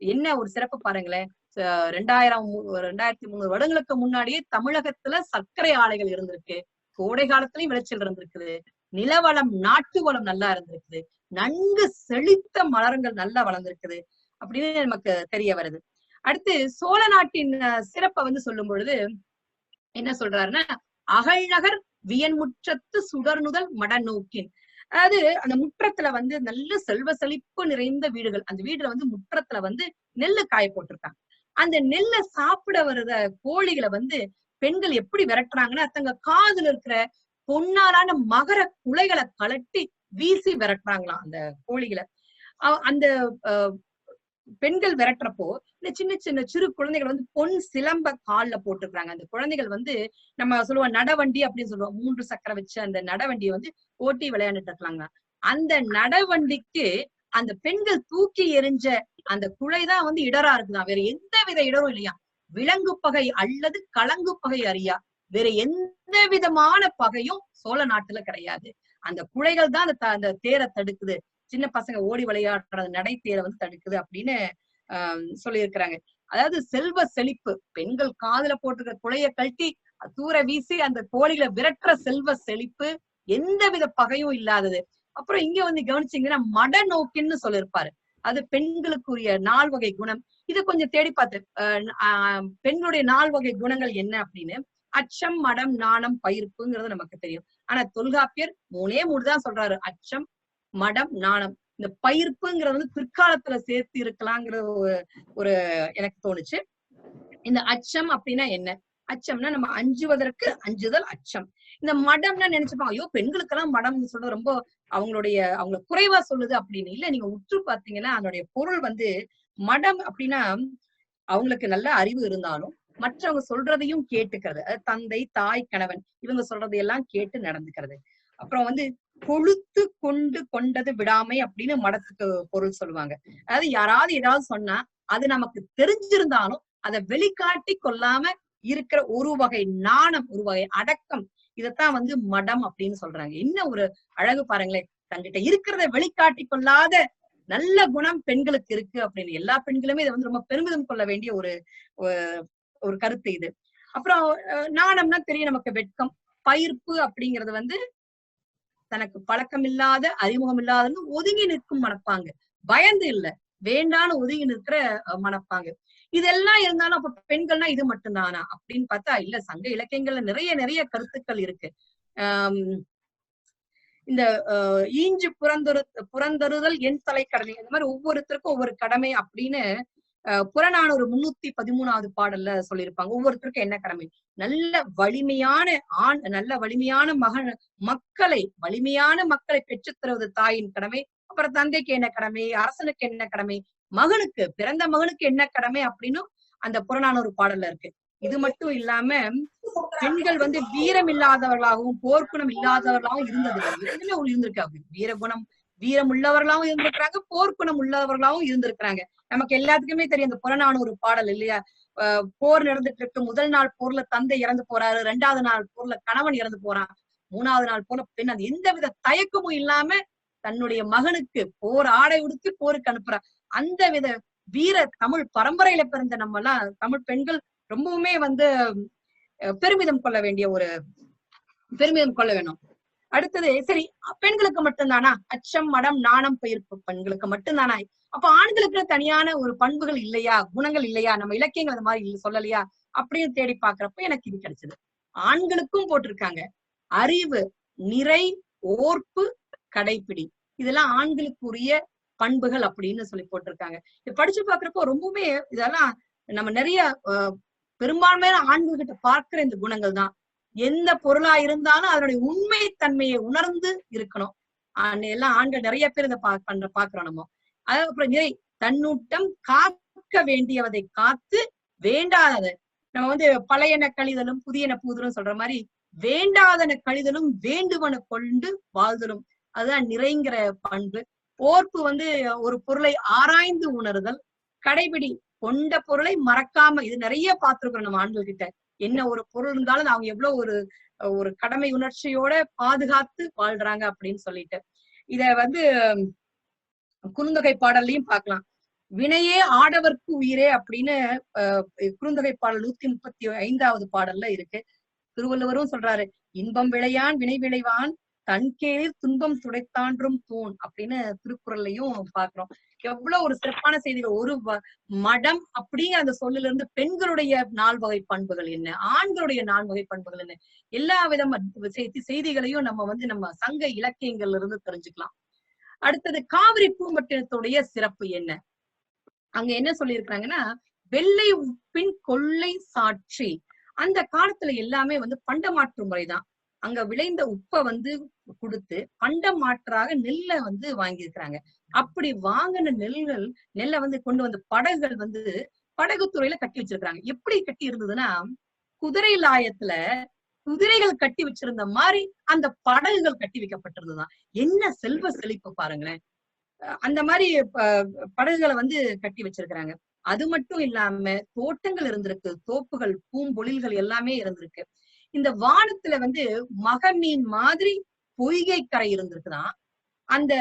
என்ன ஒரு சிறப்பு பாருங்களேன், 2300 வருடங்களுக்கு முன்னாடியே தமிழகத்துல சர்க்கரை ஆலைகள் இருந்திருக்கு. கோடை காலத்திலயும் விளைச்சல் இருந்திருக்குது. நிலவளம், நாட்டு வளம் நல்லா இருந்திருக்குது. நன்கு செழித்த மலரங்கள் நல்லா வளர்ந்திருக்குது அப்படின்னு நமக்கு தெரிய வருது. அடுத்து சோழ நாட்டின் சிறப்பை சொல்லும் பொழுது என்ன சொல்றாருன்னா, அகழ்நகர் வியன்முற்றத்து சுடர்நுதல் மடநோக்கின், அதாவது அந்த முற்றத்துல நல்ல செல்வ செழிப்பு நிறைந்த வீடுகள், அந்த வீடுல முற்றத்துல நெல்லு காய போட்டிருக்காங்க. அந்த நெல்லை சாப்பிட வர்ற கோழிகளை பெண்கள் எப்படி விரட்டுறாங்கன்னா, தங்க காதுல இருக்கிற பொன்னாலான மகர குலைகளை கலட்டி வீசி விரட்டுறாங்களாம் அந்த கோழிகளை. அந்த பெண்கள் விரட்டுறப்போ இந்த சின்ன சின்ன சிறு குழந்தைகள் பொன் சிலம்ப கால்ல போட்டுக்கிறாங்க. அந்த குழந்தைகள் நம்ம சொல்லுவோம் நடவண்டி அப்படின்னு சொல்லுவோம், 3 சக்கரம் வச்சு அந்த நடவண்டியை ஓட்டி விளையாண்டுட்டு இருக்காங்க. அந்த நடவண்டிக்கு அந்த பெண்கள் தூக்கி எறிஞ்ச அந்த குலைதான் இடரா இருக்குதான், வேற எந்த வித இடரும் இல்லையா. விலங்கு பகை அல்லது கலங்கு பகை அறியா, வேற எந்த விதமான பகையும் சோழ நாட்டுல கிடையாது. அந்த குலைகள் தான் அந்த தேரை தடுக்குது, சின்ன பசங்க ஓடி விளையாடுற நடை தேரை தடுக்குது அப்படின்னு சொல்லியிருக்கிறாங்க. அதாவது செல்வ செழிப்பு, பெண்கள் காதுல போட்டுக்கிற குலைய கழட்டி தூர வீசி அந்த கோழிகளை விரட்டுற செல்வ செழிப்பு, எந்த வித பகையும் இல்லாதது. அப்புறம் இங்க கவனிச்சீங்கன்னா மடநோக்கின்னு சொல்லியிருப்பாரு, அது பெண்களுக்குரிய 4 வகை குணம். இது கொஞ்சம் தேடி பார்த்து பெண்களுடைய 4 வகை குணங்கள் என்ன அப்படின்னு, அச்சம், மடம், நாணம், பயிர்ப்புங்கிறது நமக்கு தெரியும். ஆனா தொல்காப்பியர் 3 தான் சொல்றாரு, அச்சம், மடம், நாணம். இந்த பயிர்ப்புங்கிறது பிற்காலத்துல சேர்த்து இருக்கலாங்கிற ஒரு எனக்கு தோணுச்சு. இந்த அச்சம் அப்படின்னா என்ன, அச்சம்னா நம்ம அஞ்சுவதற்கு அஞ்சுதல் அச்சம். இந்த மடம்னா நினைச்சுப்போம், ஐயோ பெண்களுக்கெல்லாம் மடம் சொல்றது ரொம்ப அவங்களை குறைவா சொல்லுது அப்படின்னு. இல்ல, நீங்க உற்று பாத்தீங்கன்னா அதனுடைய பொருள் மடம் அப்படின்னா அவங்களுக்கு நல்ல அறிவு இருந்தாலும் மற்றவங்க சொல்றதையும் கேட்டுக்கிறது. தந்தை, தாய், கணவன் இவங்க சொல்றதையெல்லாம் கேட்டு நடந்துக்கிறது. அப்புறம் வந்து கொழுத்து கொண்டு கொண்டது விடாமை அப்படின்னு மடத்துக்கு பொருள் சொல்லுவாங்க. அதாவது யாராவது ஏதாவது சொன்னா அது நமக்கு தெரிஞ்சிருந்தாலும் அதை வெளிக்காட்டி கொள்ளாம இருக்கிற ஒரு வகை நாணம், ஒரு வகை அடக்கம், இதத்தான் வந்து மடம் அப்படின்னு சொல்றாங்க. என்ன ஒரு அழகு பாருங்களேன், தங்கிட்ட இருக்கிறத வெளிக்காட்டி கொள்ளாத நல்ல குணம் பெண்களுக்கு இருக்கு அப்படின்னு. எல்லா பெண்களுமே இதை வந்து ரொம்ப பெருமிதம் கொள்ள வேண்டிய ஒரு கருத்து இது. அப்புறம் நாணம்னா தெரியும் நமக்கு, வெட்கம். பயிர்ப்பு அப்படிங்கிறது வந்து தனக்கு பழக்கம் இல்லாத, அறிமுகம் இல்லாதன்னு ஒதுங்கி நிற்கும் மனப்பாங்க. பயந்து இல்ல, வேண்டான்னு ஒதுங்கி நிற்கிற மனப்பாங்க. இதெல்லாம் இருந்தாலும் அப்ப பெண்கள்னா இது மட்டும்தானா அப்படின்னு பார்த்தா இல்ல. சங்க இலக்கியங்கள்ல நிறைய நிறைய கருத்துக்கள் இருக்கு. இந்த ஈஞ்சு புறந்தருதல் என் தலை கடமை, இந்த மாதிரி ஒவ்வொருத்தருக்கும் ஒவ்வொரு கடமை அப்படின்னு புறநானூறு 313வது பாடல்ல சொல்லியிருப்பாங்க. ஒவ்வொருத்தருக்கும் என்ன கடமை. நல்ல வலிமையான நல்ல வலிமையான வலிமையான மக்களை பெற்றுத் தருவது தாயின் கடமை. அப்புறம் தந்தைக்கு என்ன கடமை, அரசனுக்கு என்ன கடமை, மகனுக்கு, பிறந்த மகனுக்கு என்ன கடமை அப்படின்னு அந்த புறநானூறு பாடல்ல இருக்கு. இது மட்டும் இல்லாம பெண்கள் வந்து வீரம் இல்லாதவர்களாகவும் போர்க்குணம் இல்லாதவர்களாகவும் இருந்ததில்லை. இரண்டுமே இருந்திருக்காங்க. வீரம் உள்ளவர்களாகவும் இருந்திருக்கிறாங்க, போர்க்குணம் உள்ளவர்களாகவும் இருந்திருக்கிறாங்க. நமக்கு எல்லாத்துக்குமே தெரியும் இந்த புறநானூறு பாடல் இல்லையா. போர் நடந்துட்டு இருக்கு. முதல் நாள் போர்ல தந்தை இறந்து போறாரு, 2வது நாள் போர்ல கணவன் இறந்து போறான், 3வது நாள் போர்ல பெண் அது எந்தவித தயக்கமும் இல்லாம தன்னுடைய மகனுக்கு போர் ஆடை உடுத்தி போருக்கு அனுப்புறான். அந்த வித வீர தமிழ் பரம்பரையில பிறந்த நம்ம எல்லாம் தமிழ் பெண்கள் ரொம்பவுமே வந்து பெருமிதம் கொள்ள வேணும். அடுத்தது சரி, பெண்களுக்கு மட்டும்தானா அச்சம், மடம், நாணம், பயிர்ப்பு பெண்களுக்கு மட்டும்தானா? அப்ப ஆண்களுக்கு தனியான ஒரு பண்புகள் இல்லையா, குணங்கள் இல்லையா, நம்ம இலக்கியங்கள் அந்த மாதிரி சொல்லலையா அப்படின்னு தேடி பாக்குறப்ப எனக்கு இது கிடைச்சது. ஆண்களுக்கும் போட்டிருக்காங்க. அறிவு, நிறை, ஓர்ப்பு, கடைப்பிடி, இதெல்லாம் ஆண்களுக்கு உரிய பண்புகள் அப்படின்னு சொல்லி போட்டிருக்காங்க. இதை படிச்சு பாக்குறப்போ ரொம்பவுமே இதெல்லாம் நம்ம நிறைய பெரும்பான்மையான ஆண்கள் கிட்ட பார்க்கிற இந்த குணங்கள் தான். எந்த பொருளா இருந்தாலும் அதனுடைய உண்மை தன்மையை உணர்ந்து இருக்கணும். எல்லாம் ஆண்கள் நிறைய பேர் இதை பாக்குறோம் நம்ம. அதுக்கப்புறம் நிறை, தன்னூட்டம், காக்க வேண்டியவதை காத்து வேண்டாததை நம்ம வந்து பழையன கழிதலும் புதியன பூதலும் சொல்ற மாதிரி வேண்டாதன கழிதலும் வேண்டுவன கொண்டு வாழ்தலும், அதுதான் நிறைங்கிற பண்பு. ஓர்ப்பு வந்து ஒரு பொருளை ஆராய்ந்து உணர்தல். கடைபிடி, கொண்ட பொருளை மறக்காம, இது நிறைய பார்த்திருக்கிறோம் நம்ம ஆண்கள் கிட்ட. என்ன ஒரு பொருள் இருந்தாலும் அவங்க எவ்வளவு ஒரு கடமை உணர்ச்சியோட பாதுகாத்து வாழ்றாங்க அப்படின்னு சொல்லிட்டு இத வந்து குறுந்தொகை பாடல்லையும் பார்க்கலாம். வினையே ஆடவர்க்கு உயிரே அப்படின்னு குறுந்தொகை பாடல் 135வது பாடல்ல இருக்கு. திருவள்ளுவரும் சொல்றாரு, இன்பம் விளையான் வினை விளைவான் தன்கேர் துன்பம் துடைத்தான்றும் தூண் அப்படின்னு திருக்குறள்லையும் பாக்குறோம். எவ்வளவு ஒரு சிறப்பான செய்திகள். ஒரு மடம் அப்படிங்கிற அந்த சொல்லில இருந்து பெண்களுடைய 4 வகை பண்புகள் என்ன, ஆண்களுடைய 4 வகை பண்புகள் என்ன, எல்லா விதமான செய்திகளையும் நம்ம வந்து நம்ம சங்க இலக்கியங்கள்ல இருந்து தெரிஞ்சுக்கலாம். அடுத்தது காவிரி பூம்பட்டினத்துடைய சிறப்பு என்ன, அங்க என்ன சொல்லியிருக்கிறாங்கன்னா, வெள்ளை உப்பின் கொள்ளை சாட்சி. அந்த காலத்துல எல்லாமே வந்து பண்டமாற்று முறைதான். அங்க விளைந்த உப்பை வந்து கொடுத்து பண்டம் மாற்றாக நெல்லை வந்து வாங்கியிருக்கிறாங்க. அப்படி வாங்கின நெல்லை வந்து கொண்டு வந்த படகுகள் வந்து படகுத்துறையில கட்டி வச்சிருக்காங்க. எப்படி கட்டி இருந்ததுன்னா, குதிரை லாயத்துல குதிரைகள் கட்டி வச்சிருந்த மாதிரி அந்த படகுகள் கட்டி வைக்கப்பட்டிருந்ததுதான். என்ன செல்வ செழிப்பு பாருங்களேன். அந்த மாதிரி படகுகளை வந்து கட்டி வச்சிருக்கிறாங்க. அது மட்டும் இல்லாம தோட்டங்கள் இருந்திருக்கு, தோப்புகள், பூம்பொழில்கள் எல்லாமே இருந்திருக்கு. இந்த வானத்துல வந்து மகமீன் மாதிரி பொய்கை கரை இருந்திருக்குதான். அந்த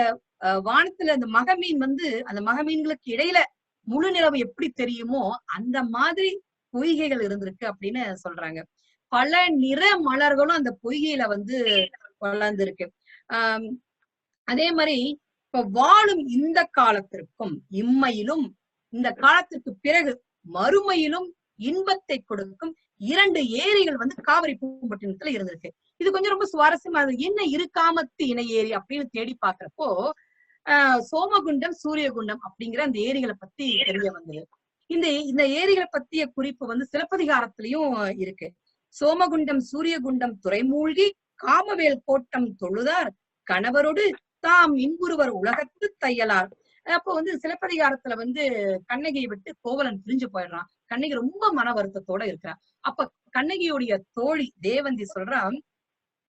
வானத்துல அந்த மகமீன் வந்து அந்த மகமீன்களுக்கு இடையில முழு நிலவு எப்படி தெரியுமோ அந்த மாதிரி பொய்கைகள் இருந்திருக்கு அப்படின்னு சொல்றாங்க. பல நிற மலர்களும் அந்த பொய்கையில வந்து வளர்ந்திருக்கு. அதே மாதிரி இப்ப வாழும் இந்த காலத்திற்கும் இம்மையிலும் இந்த காலத்திற்கு பிறகு மறுமையிலும் இன்பத்தை கொடுக்கும் 2 ஏரிகள் வந்து காவிரி பூம்பட்டினத்துல இருந்திருக்கு. இது கொஞ்சம் ரொம்ப சுவாரஸ்யமா இருக்கு. என்ன இருக்காமத்து இணை ஏரி அப்படின்னு தேடி பாக்குறப்போ சோமகுண்டம், சூரியகுண்டம் அப்படிங்கிற அந்த ஏரிகளை பத்தி தெரிய வந்தது. இந்த ஏரிகளை பத்திய குறிப்பு வந்து சிலப்பதிகாரத்திலையும் இருக்கு. சோமகுண்டம் சூரியகுண்டம் துறைமூழ்கி காமவேல் கோட்டம் தொழுதார் கணவரோடு தாம் இன்புறுவர் உலகத்து தையலார். அப்போ வந்து சிலப்பதிகாரத்துல வந்து கண்ணகியை விட்டு கோவலன் பிரிஞ்சு போயிடுறான். கண்ணகி ரொம்ப மன வருத்தத்தோட இருக்கிறான். அப்ப கண்ணகியுடைய தோழி தேவந்தி சொல்றான்,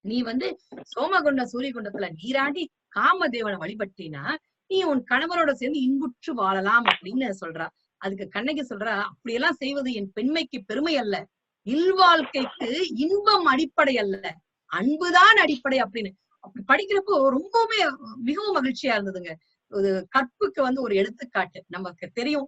நீ வந்து சோமகுண்ட சூரியகுண்டத்துல நீராடி காமதேவனை வழிபட்டினா நீ உன் கணவரோட சேர்ந்து இன்புற்று வாழலாம் அப்படின்னு சொல்றா. அதுக்கு கண்ணகி சொல்றா, அப்படியெல்லாம் செய்வது என் பெண்மைக்கு பெருமை அல்ல, இல்வாழ்க்கைக்கு இன்பம் அடிப்படை அல்ல, அன்புதான் அடிப்படை அப்படின்னு. அப்படி படிக்கிறப்போ ரொம்பவுமே மிகவும் மகிழ்ச்சியா இருந்ததுங்க. ஒரு கற்புக்கு வந்து ஒரு எடுத்துக்காட்டு. நமக்கு தெரியும்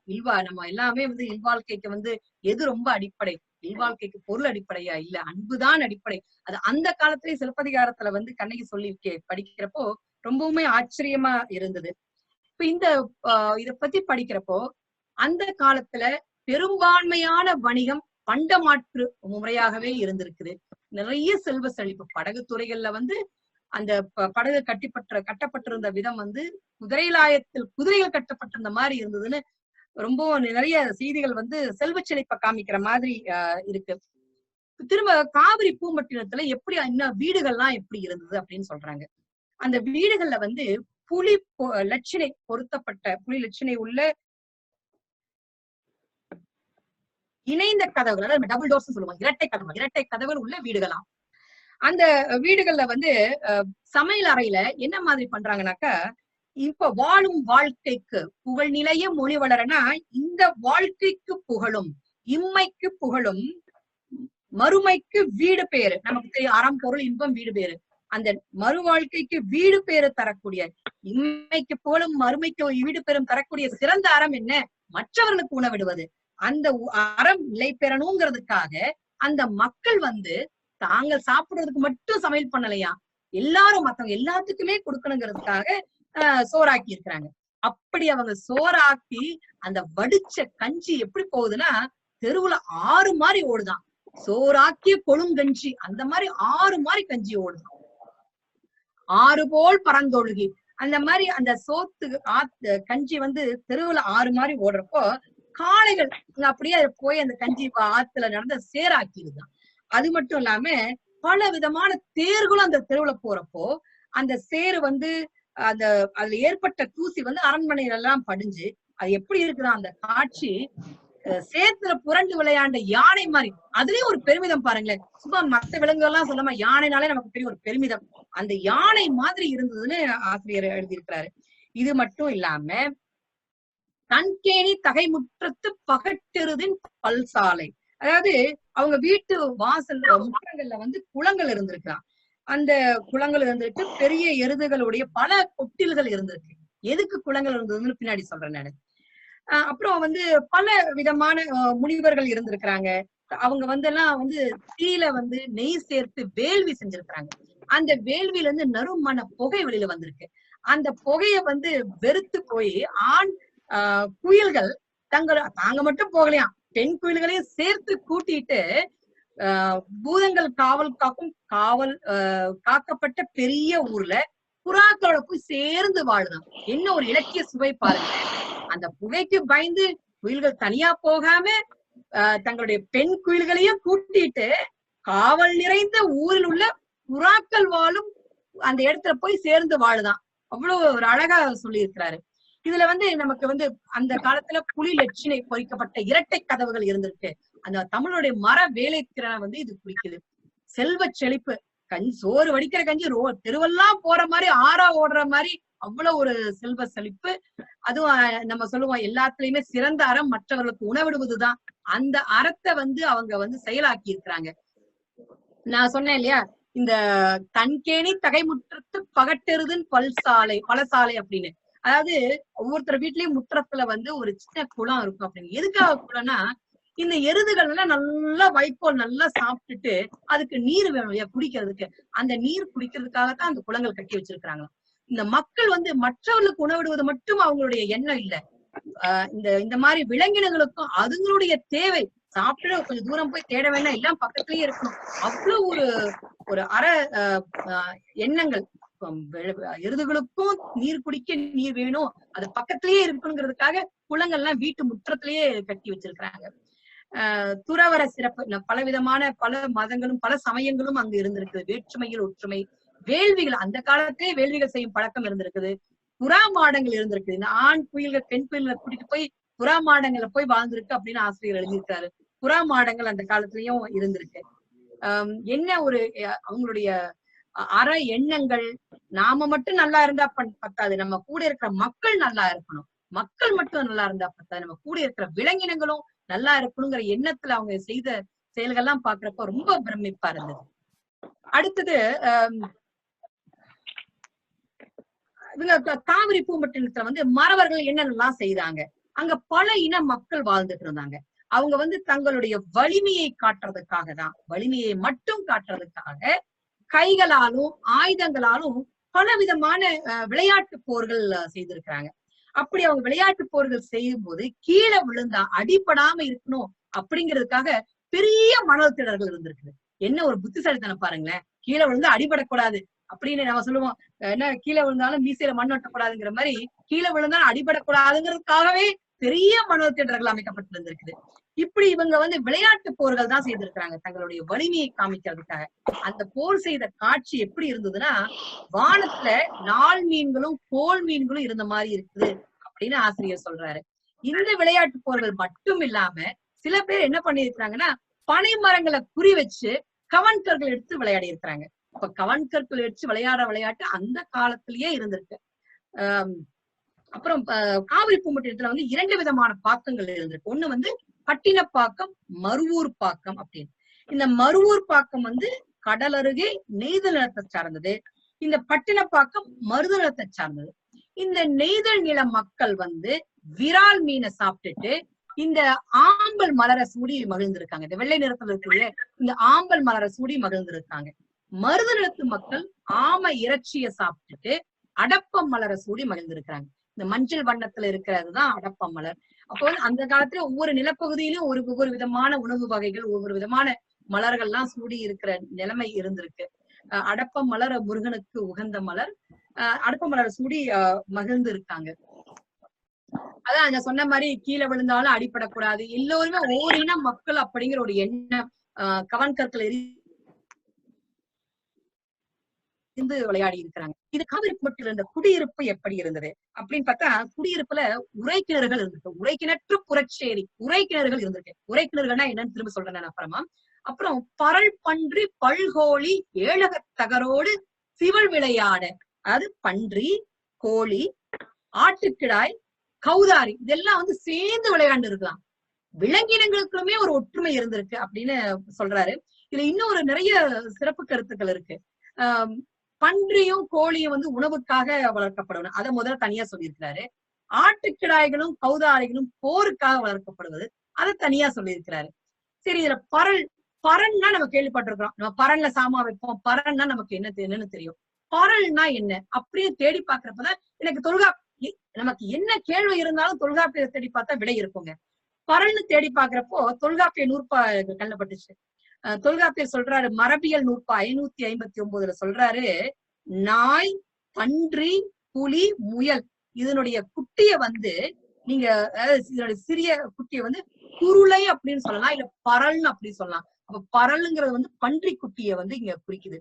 நம்ம எல்லாமே வந்து இல்வாழ்க்கைக்கு வந்து எது ரொம்ப அடிப்படை, இல்வாழ்க்கைக்கு பொருள் அடிப்படையா இல்ல, அன்புதான் அடிப்படை. அது அந்த காலத்திலேயே சிலப்பதிகாரத்துல வந்து கண்ணகி சொல்லி படிக்கிறப்போ ரொம்பவுமே ஆச்சரியமா இருந்தது. இப்ப இத பத்தி படிக்கிறப்போ அந்த காலத்துல பெரும்பான்மையான வணிகம் பண்டமாற்று முறையாகவே இருந்திருக்குது. நிறைய செல்வ செழிப்பு. படகு துறைகள்ல வந்து அந்த படகு கட்டப்பட்டிருந்த விதம் வந்து குதிரைலாயத்தில் குதிரைகள் கட்டப்பட்டிருந்த மாதிரி இருந்ததுன்னு ரொம்ப நிறைய செய்திகள் வந்து செல்வ செழிப்பை காமிக்கிற மாதிரி இருக்கு. திரும்ப காவிரி பூம்பட்டினத்துல எப்படி இன்னும் வீடுகள்லாம் எப்படி இருந்தது அப்படின்னு சொல்றாங்க. அந்த வீடுகள்ல வந்து புலி லட்சணை பொருத்தப்பட்ட புலி லட்சணை உள்ள இணைந்த கதவுகள், அதாவது டபுள் டோர்ஸ் சொல்லுவாங்க, இரட்டை கதவுகள் உள்ள வீடுகளாம். அந்த வீடுகள்ல வந்து சமையல் அறையில என்ன மாதிரி பண்றாங்கன்னாக்கா, இப்ப வாழும் வாழ்க்கைக்கு புகழ் நிலைய மொழி வளரனா இந்த வாழ்க்கைக்கு புகழும் இம்மைக்கு புகழும் மறுமைக்கு வீடு பேரு, நமக்கு தெரியும் அறம் பொருள் இன்பம் வீடு பேரு, அந்த மறு வாழ்க்கைக்கு வீடு பேரு தரக்கூடிய, இம்மைக்கு புகழும் மறுமைக்கு வீடு பேரும் தரக்கூடிய சிறந்த அறம் என்ன? மற்றவர்களுக்கு உணவிடுவது. அந்த அறம் நிலை பெறணுங்கிறதுக்காக அந்த மக்கள் வந்து தாங்கள் சாப்பிடுறதுக்கு மட்டும் சமையல் பண்ணலையா, எல்லாரும் மத்தவங்க எல்லாத்துக்குமே கொடுக்கணுங்கிறதுக்காக சோறாக்கி இருக்கிறாங்க. அப்படி அவங்க சோறாக்கி அந்த வடிச்ச கஞ்சி எப்படி போகுதுன்னா தெருவுல ஆறு மாதிரி ஓடுதான். சோறாக்கிய கொழுங்கஞ்சி அந்த மாதிரி ஆறு மாதிரி கஞ்சி ஓடுதான். ஆறு போல் பறந்தொழுகி அந்த மாதிரி அந்த கஞ்சி வந்து தெருவுல ஆறு மாதிரி ஓடுறப்போ காளைகள் அப்படியே போய் அந்த கஞ்சி ஆத்துல நடந்த சேராக்கிடுதான். அது மட்டும் இல்லாம பல விதமான தேர்களும் அந்த தெருவுல போறப்போ அந்த சேரு வந்து அதுல ஏற்பட்ட தூசி வந்து அரண்மனையில எல்லாம் படிஞ்சு அது எப்படி இருக்குதா அந்த காட்சி. சேத்துல புரண்டு விளையாண்ட யானை மாதிரி, அதுலயும் ஒரு பெருமிதம் பாருங்களேன். சும்மா மத்த விலங்குகள் எல்லாம் சொல்லாம யானைனாலே நமக்கு பெரிய ஒரு பெருமிதம், அந்த யானை மாதிரி இருந்ததுன்னு ஆசிரியர் எழுதியிருக்கிறாரு. இது மட்டும் இல்லாம தன்கேணி தகை முற்றத்து பகட்டெருதின் பல்சாலை, அதாவது அவங்க வீட்டு வாசல் முற்றங்கள்ல வந்து குளங்கள் இருந்திருக்கலாம். அந்த குளங்கள் இருந்திருக்கு, பெரிய எருதுகளுடைய பல கொட்டில்கள் இருந்திருக்கு. எதுக்கு குளங்கள் இருந்ததுன்னு பின்னாடி சொல்றேன் நானு. அப்புறம் வந்து பல விதமான முனிவர்கள் இருந்திருக்கிறாங்க. அவங்க வந்து எல்லாம் வந்து தீயில வந்து நெய் சேர்த்து வேள்வி செஞ்சிருக்கிறாங்க. அந்த வேள்வியில இருந்து நறுமண புகை வெளியில வந்திருக்கு. அந்த புகைய வந்து வெறுத்து போய் ஆண் குயில்கள் தாங்க மட்டும் போகலையாம், பெண் குயில்களையும் சேர்த்து கூட்டிட்டு பூதங்கள் காக்கப்பட்ட பெரிய ஊர்ல புறாக்களோட போய் சேர்ந்து வாழுதான். என்ன ஒரு இலக்கிய சுவை பாருங்க. அந்த புகைக்கு பயந்து குயில்கள் தனியா போகாம தங்களுடைய பெண் குயில்களையும் கூட்டிட்டு காவல் நிறைந்த ஊரில் உள்ள புறாக்கள் வாழும் அந்த இடத்துல போய் சேர்ந்து வாழுதான். அவ்வளவு ஒரு அழகா சொல்லி இருக்கிறாரு. இதுல வந்து நமக்கு வந்து அந்த காலத்துல புலி லட்சணை பொறிக்கப்பட்ட இரட்டை கதவுகள் இருந்திருக்கு. அந்த தமிழுடைய மர வேலை திறனை வந்து இது குறிக்குது. செல்வ செழிப்பு, சோறு வடிக்கிற கஞ்சி தெருவெல்லாம் போற மாதிரி ஆறா ஓடுற மாதிரி அவ்வளவு ஒரு செல்வ செழிப்பு. அதுவும் நம்ம சொல்லுவோம் எல்லாத்துலயுமே சிறந்த அறம் மற்றவர்களுக்கு உணவிடுவதுதான். அந்த அறத்தை வந்து அவங்க வந்து செயலாக்கி இருக்கிறாங்க. நான் சொன்னேன் இல்லையா, இந்த தன்கேணி தகைமுற்றத்து பகட்டெருதுன்னு பலசாலை அப்படின்னு. அதாவது ஒவ்வொருத்தர் வீட்லயும் முற்றத்துல வந்து ஒரு சின்ன குளம் இருக்கும் அப்படின்னு. எதுக்காக குளம்னா, இந்த எருதுகள் எல்லாம் நல்லா வைக்கோல் நல்லா சாப்பிட்டுட்டு அதுக்கு நீர் வேணும் இல்லையா குடிக்கிறதுக்கு, அந்த நீர் குடிக்கிறதுக்காகத்தான் அந்த குளங்கள் கட்டி வச்சிருக்கிறாங்க. இந்த மக்கள் வந்து மற்றவர்களுக்கு உணவிடுவது மட்டும் அவங்களுடைய எண்ணம் இல்ல. இந்த மாதிரி விலங்கினங்களுக்கும் அதுங்களுடைய தேவை, சாப்பிட்டு கொஞ்சம் தூரம் போய் தேட வேண்டாம், எல்லாம் பக்கத்திலேயே இருக்கணும். அவ்வளவு ஒரு எண்ணங்கள். எருதுகளுக்கும் நீர் குடிக்க நீர் வேணும், அது பக்கத்திலேயே இருக்கணுங்கிறதுக்காக குளங்கள்லாம் வீட்டு முற்றத்திலேயே கட்டி வச்சிருக்கிறாங்க. துறவர சிறப்பு, பலவிதமான பல மதங்களும் பல சமயங்களும் அங்கு இருந்திருக்கு. வேற்றுமையில் ஒற்றுமை, வேள்விகள் அந்த காலத்திலே வேள்விகள் செய்யும் பழக்கம் இருந்திருக்குது. புறா மாடங்கள் இருந்திருக்கு. இந்த ஆண் குயில்கள் பெண் குயில்களை கூட்டிட்டு போய் புறா மாடங்கள்ல போய் வாழ்ந்திருக்கு அப்படின்னு ஆசிரியர் எழுதியிருக்காரு. புறா மாடங்கள் அந்த காலத்திலயும் இருந்திருக்கு. என்ன ஒரு அவங்களுடைய அற எண்ணங்கள், நாம மட்டும் நல்லா இருந்தா பத்தாது, நம்ம கூட இருக்கிற மக்கள் நல்லா இருக்கணும். மக்கள் மட்டும் நல்லா இருந்தா பத்தாது, நம்ம கூட இருக்கிற விலங்கினங்களும் நல்லா இருக்கணுங்கிற எண்ணத்துல அவங்க செய்த செயல்கள்லாம் பாக்குறப்ப ரொம்ப பிரமிப்பா இருந்தது. அடுத்தது காவிரி பூம்பட்டினத்துல வந்து மறவர்கள் என்னென்னலாம் செய்தாங்க. அங்க பல இன மக்கள் வாழ்ந்துட்டு இருந்தாங்க. அவங்க வந்து தங்களுடைய வலிமையை காட்டுறதுக்காக தான், வலிமையை மட்டும் காட்டுறதுக்காக கைகளாலும் ஆயுதங்களாலும் பல விதமான விளையாட்டு போர்கள் செய்திருக்கிறாங்க. அப்படி அவங்க விளையாட்டு போர்கள் செய்யும் போது கீழே விழுந்தா அடிபடாம இருக்கணும் அப்படிங்கிறதுக்காக பெரிய மணல் திடல்கள் இருந்திருக்குது. என்ன ஒரு புத்திசாலித்தனம் பாருங்களேன், கீழே விழுந்து அடிபடக்கூடாது அப்படின்னு நம்ம சொல்லுவோம். என்ன கீழே விழுந்தாலும் மீசையில மண் ஒட்டக்கூடாதுங்கிற மாதிரி கீழே விழுந்தாலும் அடிபடக்கூடாதுங்கிறதுக்காகவே பெரிய மணல் திடல்கள் அமைக்கப்பட்டிருந்திருக்குது. இப்படி இவங்க வந்து விளையாட்டு போர்கள் தான் செய்திருக்கிறாங்க தங்களுடைய வலிமையை காமிக்கிறதுக்காக. அந்த போர் செய்த காட்சி எப்படி இருந்ததுன்னா, வானத்துல நாள் மீன்களும் கோல் மீன்களும் இருந்த மாதிரி இருக்குது அப்படின்னு ஆசிரியர் சொல்றாரு. இந்த விளையாட்டு போர்கள் மட்டும் இல்லாம சில பேர் என்ன பண்ணிருக்கிறாங்கன்னா, பனை மரங்களை குறி வச்சு கவன்கர்கள் எடுத்து விளையாடி இருக்கிறாங்க. இப்ப கவன்கற்கள் வச்சு விளையாடுற விளையாட்டு அந்த காலத்திலேயே இருந்திருக்கு. அப்புறம் காவிரி பூம்பட்டினத்துல வந்து 2 விதமான பாக்கங்கள் இருந்திருக்கு. ஒண்ணு வந்து பட்டினப்பாக்கம், மருவூர் பாக்கம் அப்படின்னு. இந்த மருவூர் பாக்கம் வந்து கடல் அருகே நெய்தல் நிலத்தை சார்ந்தது. இந்த பட்டினப்பாக்கம் மருத நிலத்தை சார்ந்தது. இந்த நெய்தல் நில மக்கள் வந்து விரால் மீனை சாப்பிட்டுட்டு இந்த ஆம்பல் மலரை சூடி மகிழ்ந்திருக்காங்க. இந்த வெள்ளை நிறத்துல இருக்கக்கூடிய இந்த ஆம்பல் மலரை சூடி மகிழ்ந்திருக்காங்க. மருத நிலத்து மக்கள் ஆமை இறைச்சிய சாப்பிட்டுட்டு அடப்ப மலரை சூடி மகிழ்ந்திருக்கிறாங்க. இந்த மஞ்சள் வண்ணத்துல இருக்கிறதுதான் அடப்ப மலர். அப்போ வந்து அந்த காலத்துல ஒவ்வொரு நிலப்பகுதியிலும் ஒவ்வொரு விதமான உணவு வகைகள், ஒவ்வொரு விதமான மலர்கள்லாம் சூடி இருக்கிற நிலைமை இருந்திருக்கு. அடப்ப மலர் முருகனுக்கு உகந்த மலர். அடப்ப மலரை சூடி மகிழ்ந்து இருக்காங்க. அதான் நான் சொன்ன மாதிரி கீழே விழுந்தாலும் அடிபடக்கூடாது, எல்லோருமே ஓரின மக்கள் அப்படிங்கிற ஒரு எண்ணம் கவன்கற்கள் இருந்து விளையாடி இருக்கிறாங்க. இது காவிரி பூம்பட்டில் இருந்த குடியிருப்பு எப்படி இருந்தது அப்படின்னு பார்த்தா, குடியிருப்புல உரைக்கிணறுகள் இருந்திருக்கு. உரைக்கிணற்று புறச்சேரி உரைக்கிணறுகள் இருந்திருக்கு. உரைக்கிணறுகள்னா என்னன்னு திரும்ப சொல்றேன் அப்புறமா. அப்புறம் பரல் பன்றி பல்கோழி ஏழகத்தகரோடு சிவல் விளையாட, அதாவது பன்றி, கோழி, ஆட்டுக்கிடாய், கௌதாரி இதெல்லாம் வந்து சேர்ந்து விளையாண்டு இருக்கலாம். விலங்கினங்களுக்குமே ஒரு ஒற்றுமை இருந்திருக்கு அப்படின்னு சொல்றாரு. இதுல இன்னும் நிறைய சிறப்பு கருத்துக்கள் இருக்கு. பன்றியும் கோழியும் வந்து உணவுக்காக வளர்க்கப்படணும், அதை முதல்ல தனியா சொல்லியிருக்கிறாரு. ஆட்டுக்கிடாய்களும் கௌதாரிகளும் போருக்காக வளர்க்கப்படுவது, அதை தனியா சொல்லியிருக்கிறாரு. சரி, இதுல பரன்னா நம்ம கேள்விப்பட்டிருக்கிறோம். நம்ம பரன்ல சாமா வைப்போம். பரன்னா நமக்கு என்னன்னு தெரியும். பரல்னா என்ன அப்படியே தேடி பாக்குறப்பதான் எனக்கு நமக்கு என்ன கேள்வி இருந்தாலும் தொல்காப்பிய தேடி பார்த்தா விடை இருக்குங்க. பரல்னு தேடி பாக்குறப்போ தொல்காப்பிய நூற்பா கண்ணப்பட்டுச்சு. தொல்காப்பியர் சொல்றாரு, மரபியல் நூற்பா 559 சொல்றாரு, நாய், பன்றி, புலி, முயல் இதனுடைய குட்டிய வந்து நீங்க இதனுடைய சிறிய குட்டிய வந்து குருளை அப்படின்னு சொல்லலாம், இல்ல பரல்னு அப்படி சொல்லலாம். அப்ப பரல்ங்கிறது வந்து பன்றி குட்டிய வந்து இங்க குறிக்குது.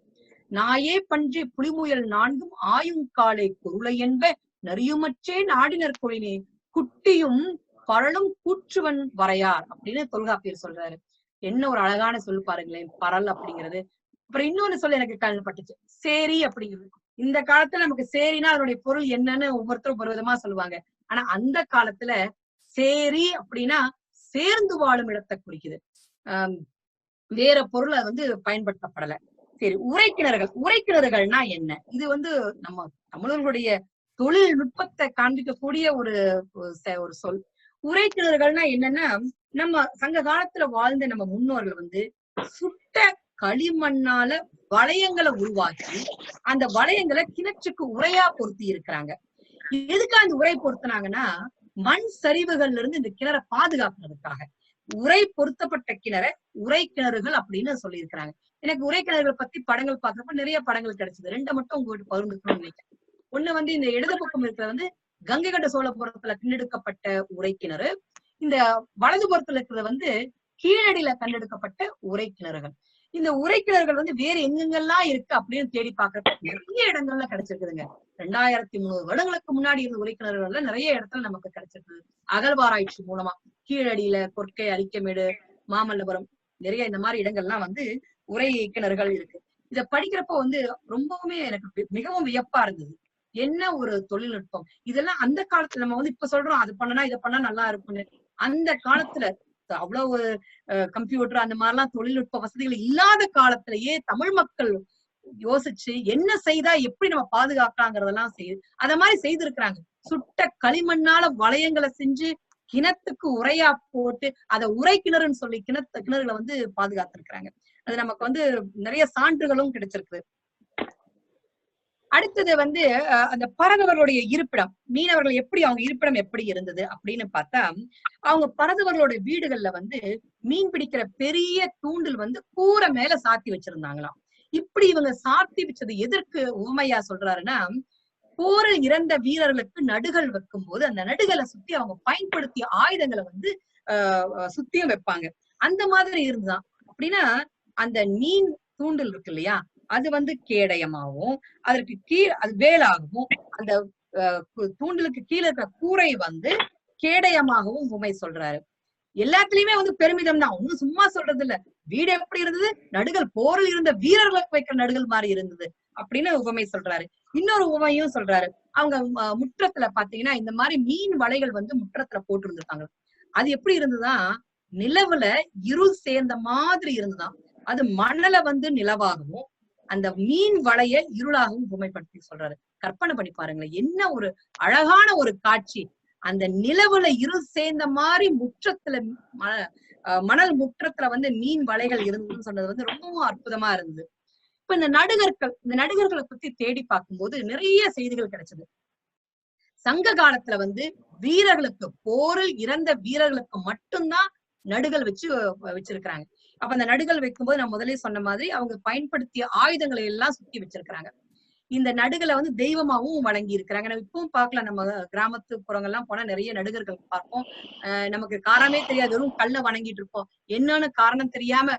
நாயே பன்றி புலிமுயல் 4 ஆயுங்காலை குருளை என்ப நரியுமற்றே நாடினர் கொழினே குட்டியும் பரலும் கூற்றுவன் வரையார் அப்படின்னு தொல்காப்பியர் சொல்றாரு. என்ன ஒரு அழகான சொல் பாருங்களேன், பரல் அப்படிங்கிறது. அப்புறம் இன்னொன்னு சொல்ல எனக்கு கல்பட்டுச்சு, சேரி அப்படிங்கிறது. இந்த காலத்துல நமக்கு சேரினா அதனுடைய பொருள் என்னன்னு ஒவ்வொருத்தரும் ஒரு விதமா சொல்லுவாங்க. ஆனா அந்த காலத்துல சேரி அப்படின்னா சேர்ந்து வாழும் இடத்தை குறிக்குது. வேற பொருள் அது வந்து பயன்படுத்தப்படல. சரி, உரைக்கிணறுகள்னா என்ன? இது வந்து நம்ம தமிழர்களுடைய தொழில்நுட்பத்தை காண்பிக்கக்கூடிய ஒரு சொல். உரைக்கிணறுகள்னா என்னன்னா, நம்ம சங்க காலத்துல வாழ்ந்த நம்ம முன்னோர்கள் வந்து சுட்ட களிமண்ணால வளையங்களை உருவாக்கி அந்த வளையங்களை கிணற்றுக்கு உரையா பொருத்தி இருக்கிறாங்க. எதுக்கு அந்த உரை பொருத்தினாங்கன்னா, மண் சரிவுகள்ல இருந்து இந்த கிணறை பாதுகாக்கிறதுக்காக உரை பொருத்தப்பட்ட கிணறை உரை கிணறுகள் அப்படின்னு சொல்லி இருக்கிறாங்க. எனக்கு உரை கிணறுகள் பத்தி படங்கள் பாக்குறப்ப நிறைய படங்கள் கிடைச்சது. 2 மட்டும் உங்ககிட்ட பகிர்ந்துக்கணும்னு நினைக்கிறேன். ஒண்ணு வந்து இந்த இடது பக்கம் இருக்கிற வந்து கங்கை கொண்ட சோழபுரத்துல கண்டெடுக்கப்பட்ட உரைக்கிணறு. இந்த வலது புறத்துல இருக்கிறது வந்து கீழடியில கண்டெடுக்கப்பட்ட உரைக்கிணறுகள். இந்த உரைக்கிணறுகள் வந்து வேற எங்கெங்கெல்லாம் இருக்கு அப்படின்னு தேடி பாக்குறப்ப நிறைய இடங்கள்ல கிடைச்சிருக்குதுங்க. 2300 வருடங்களுக்கு முன்னாடி இருந்த உரைக்கிணறுகள்ல நிறைய இடத்துல நமக்கு கிடைச்சிருக்குது அகழ்வாராய்ச்சி மூலமா. கீழடியில, கொற்கை, அரிக்கமேடு, மாமல்லபுரம், நிறைய இந்த மாதிரி இடங்கள்லாம் வந்து உரை கிணறுகள் இருக்கு. இத படிக்கிறப்போ வந்து ரொம்பவுமே எனக்கு மிகவும் வியப்பா இருந்தது. என்ன ஒரு தொழில்நுட்பம் இதெல்லாம்! அந்த காலத்துல நம்ம வந்து இப்ப சொல்றோம் அது பண்ணனா இதை பண்ணா நல்லா இருக்கும்னு. அந்த காலத்துல அவ்வளவு கம்ப்யூட்டர் அந்த மாதிரிலாம் தொழில்நுட்ப வசதிகள் இல்லாத காலத்திலேயே தமிழ் மக்கள் யோசிச்சு என்ன செய்தா எப்படி நம்ம பாதுகாக்கலாங்கிறதெல்லாம் அத மாதிரி செய்திருக்கிறாங்க. சுட்ட களிமண்ணால வளையங்களை செஞ்சு கிணத்துக்கு உரையா போட்டு அதை உரை கிணறுன்னு சொல்லி கிணறுகளை வந்து பாதுகாத்திருக்கிறாங்க. அது நமக்கு வந்து நிறைய சான்றுகளும் கிடைச்சிருக்கு. அடுத்தது வந்து அந்த பரதவர்களுடைய இருப்பிடம், மீனவர்கள் எப்படி அவங்க இருப்பிடம் எப்படி இருந்தது அப்படின்னு பார்த்தா, அவங்க பரதவர்களோட வீடுகள்ல வந்து மீன் பிடிக்கிற பெரிய தூண்டில் வந்து கூரை மேல சாத்தி வச்சிருந்தாங்களாம். இப்படி இவங்க சாத்தி வச்சது எதற்கு உவமையா சொல்றாருன்னா, போரில் இறந்த வீரர்களுக்கு நடுகள் வைக்கும் போது அந்த நடுகளை சுத்தி அவங்க பயன்படுத்திய ஆயுதங்களை வந்து சுத்தியும் வைப்பாங்க. அந்த மாதிரி இருந்துதான். அப்படின்னா அந்த மீன் தூண்டில் இருக்கு இல்லையா, அது வந்து கேடயமாகவும், அதற்கு அது வேலாகவும், அந்த தூண்டிலுக்கு கீழே இருக்கிற கூரை வந்து கேடயமாகவும் உமை சொல்றாரு. எல்லாத்துலயுமே வந்து பெருமிதம் தான், ஒண்ணும் சும்மா சொல்றது இல்ல. வீடு எப்படி இருந்தது, நடுகள் போரில் இருந்த வீரர்களுக்கு வைக்கிற நடுகள் மாதிரி இருந்தது அப்படின்னு உவமை சொல்றாரு. இன்னொரு உவமையும் சொல்றாரு. அவங்க முற்றத்துல பாத்தீங்கன்னா இந்த மாதிரி மீன் வலைகள் வந்து முற்றத்துல போட்டு இருந்திருக்காங்க. அது எப்படி இருந்ததுதான், நிலவுல இருள் சேர்ந்த மாதிரி இருந்துதான். அது மணலை வந்து நிலவாகவும் அந்த மீன் வளைய இருளாகவும் உவமைப்படுத்தி சொல்றாரு. கற்பனை பண்ணி பாருங்களேன், என்ன ஒரு அழகான ஒரு காட்சி! அந்த நிலவுல இருள் சேர்ந்த மாதிரி முற்றத்துல மணல் முற்றத்துல வந்து மீன் வலைகள் இருந்ததுன்னு சொன்னது வந்து ரொம்பவும் அற்புதமா இருந்தது. இப்ப இந்த நடுகர்களை பத்தி தேடி பார்க்கும்போது நிறைய செய்திகள் கிடைச்சது. சங்க காலத்துல வந்து வீரர்களுக்கு, போரில் இறந்த வீரர்களுக்கு மட்டும்தான் நடுகள் வச்சிருக்கிறாங்க. அப்ப அந்த நடுகள் வைக்கும்போது நான் முதலே சொன்ன மாதிரி அவங்க பயன்படுத்திய ஆயுதங்களை எல்லாம் சுத்தி வச்சிருக்கிறாங்க. இந்த நடுகளை வந்து தெய்வமாவும் வழங்கி இருக்கிறாங்க. நம்ம இப்பவும் பார்க்கலாம், நம்ம கிராமத்து புறங்கள்லாம் போனா நிறைய நடுகர்கள் பார்ப்போம். நமக்கு காரணமே தெரியாது, வெறும் கல்ல வணங்கிட்டு இருப்போம். என்னன்னு காரணம் தெரியாம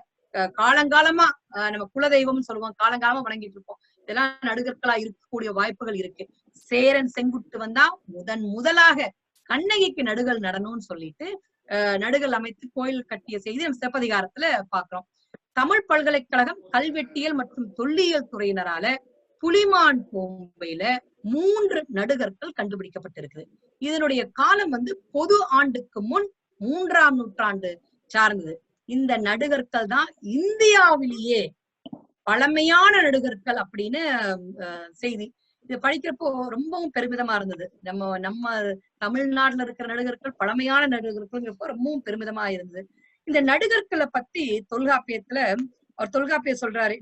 காலங்காலமா நம்ம குலதெய்வம்னு சொல்லுவோம், காலங்காலமா வணங்கிட்டு இருப்போம். இதெல்லாம் நடுகர்களா இருக்கக்கூடிய வாய்ப்புகள் இருக்கு. சேரன் செங்குட்டு வந்தா முதலாக கண்ணகிக்கு நடுகள் நடணும்னு சொல்லிட்டு நடுகள் அமைத்து கோயில் கட்டிய செய்தி நம்ம சிலப்பதிகாரத்துல பாக்குறோம். தமிழ் பல்கலைக்கழகம் கல்வெட்டியல் மற்றும் தொல்லியல் துறையினரால புலிமான் கோம்பையில 3 நடுகர்கள் கண்டுபிடிக்கப்பட்டிருக்குது. இதனுடைய காலம் வந்து பொது ஆண்டுக்கு முன் 3ஆம் நூற்றாண்டு சார்ந்தது. இந்த நடுகர்கள் தான் இந்தியாவிலேயே பழமையான நடுகர்கள் அப்படின்னு செய்தி. இது படிக்கிறப்போ ரொம்பவும் பெருமிதமா இருந்தது. நம்ம தமிழ்நாட்டுல இருக்கிற நடுகர்கள் பழமையான நடுகர்கள் ரொம்பவும் பெருமிதமா இருந்தது. இந்த நடுகர்களை பத்தி தொல்காப்பியத்துல தொல்காப்பியர் சொல்றாரு.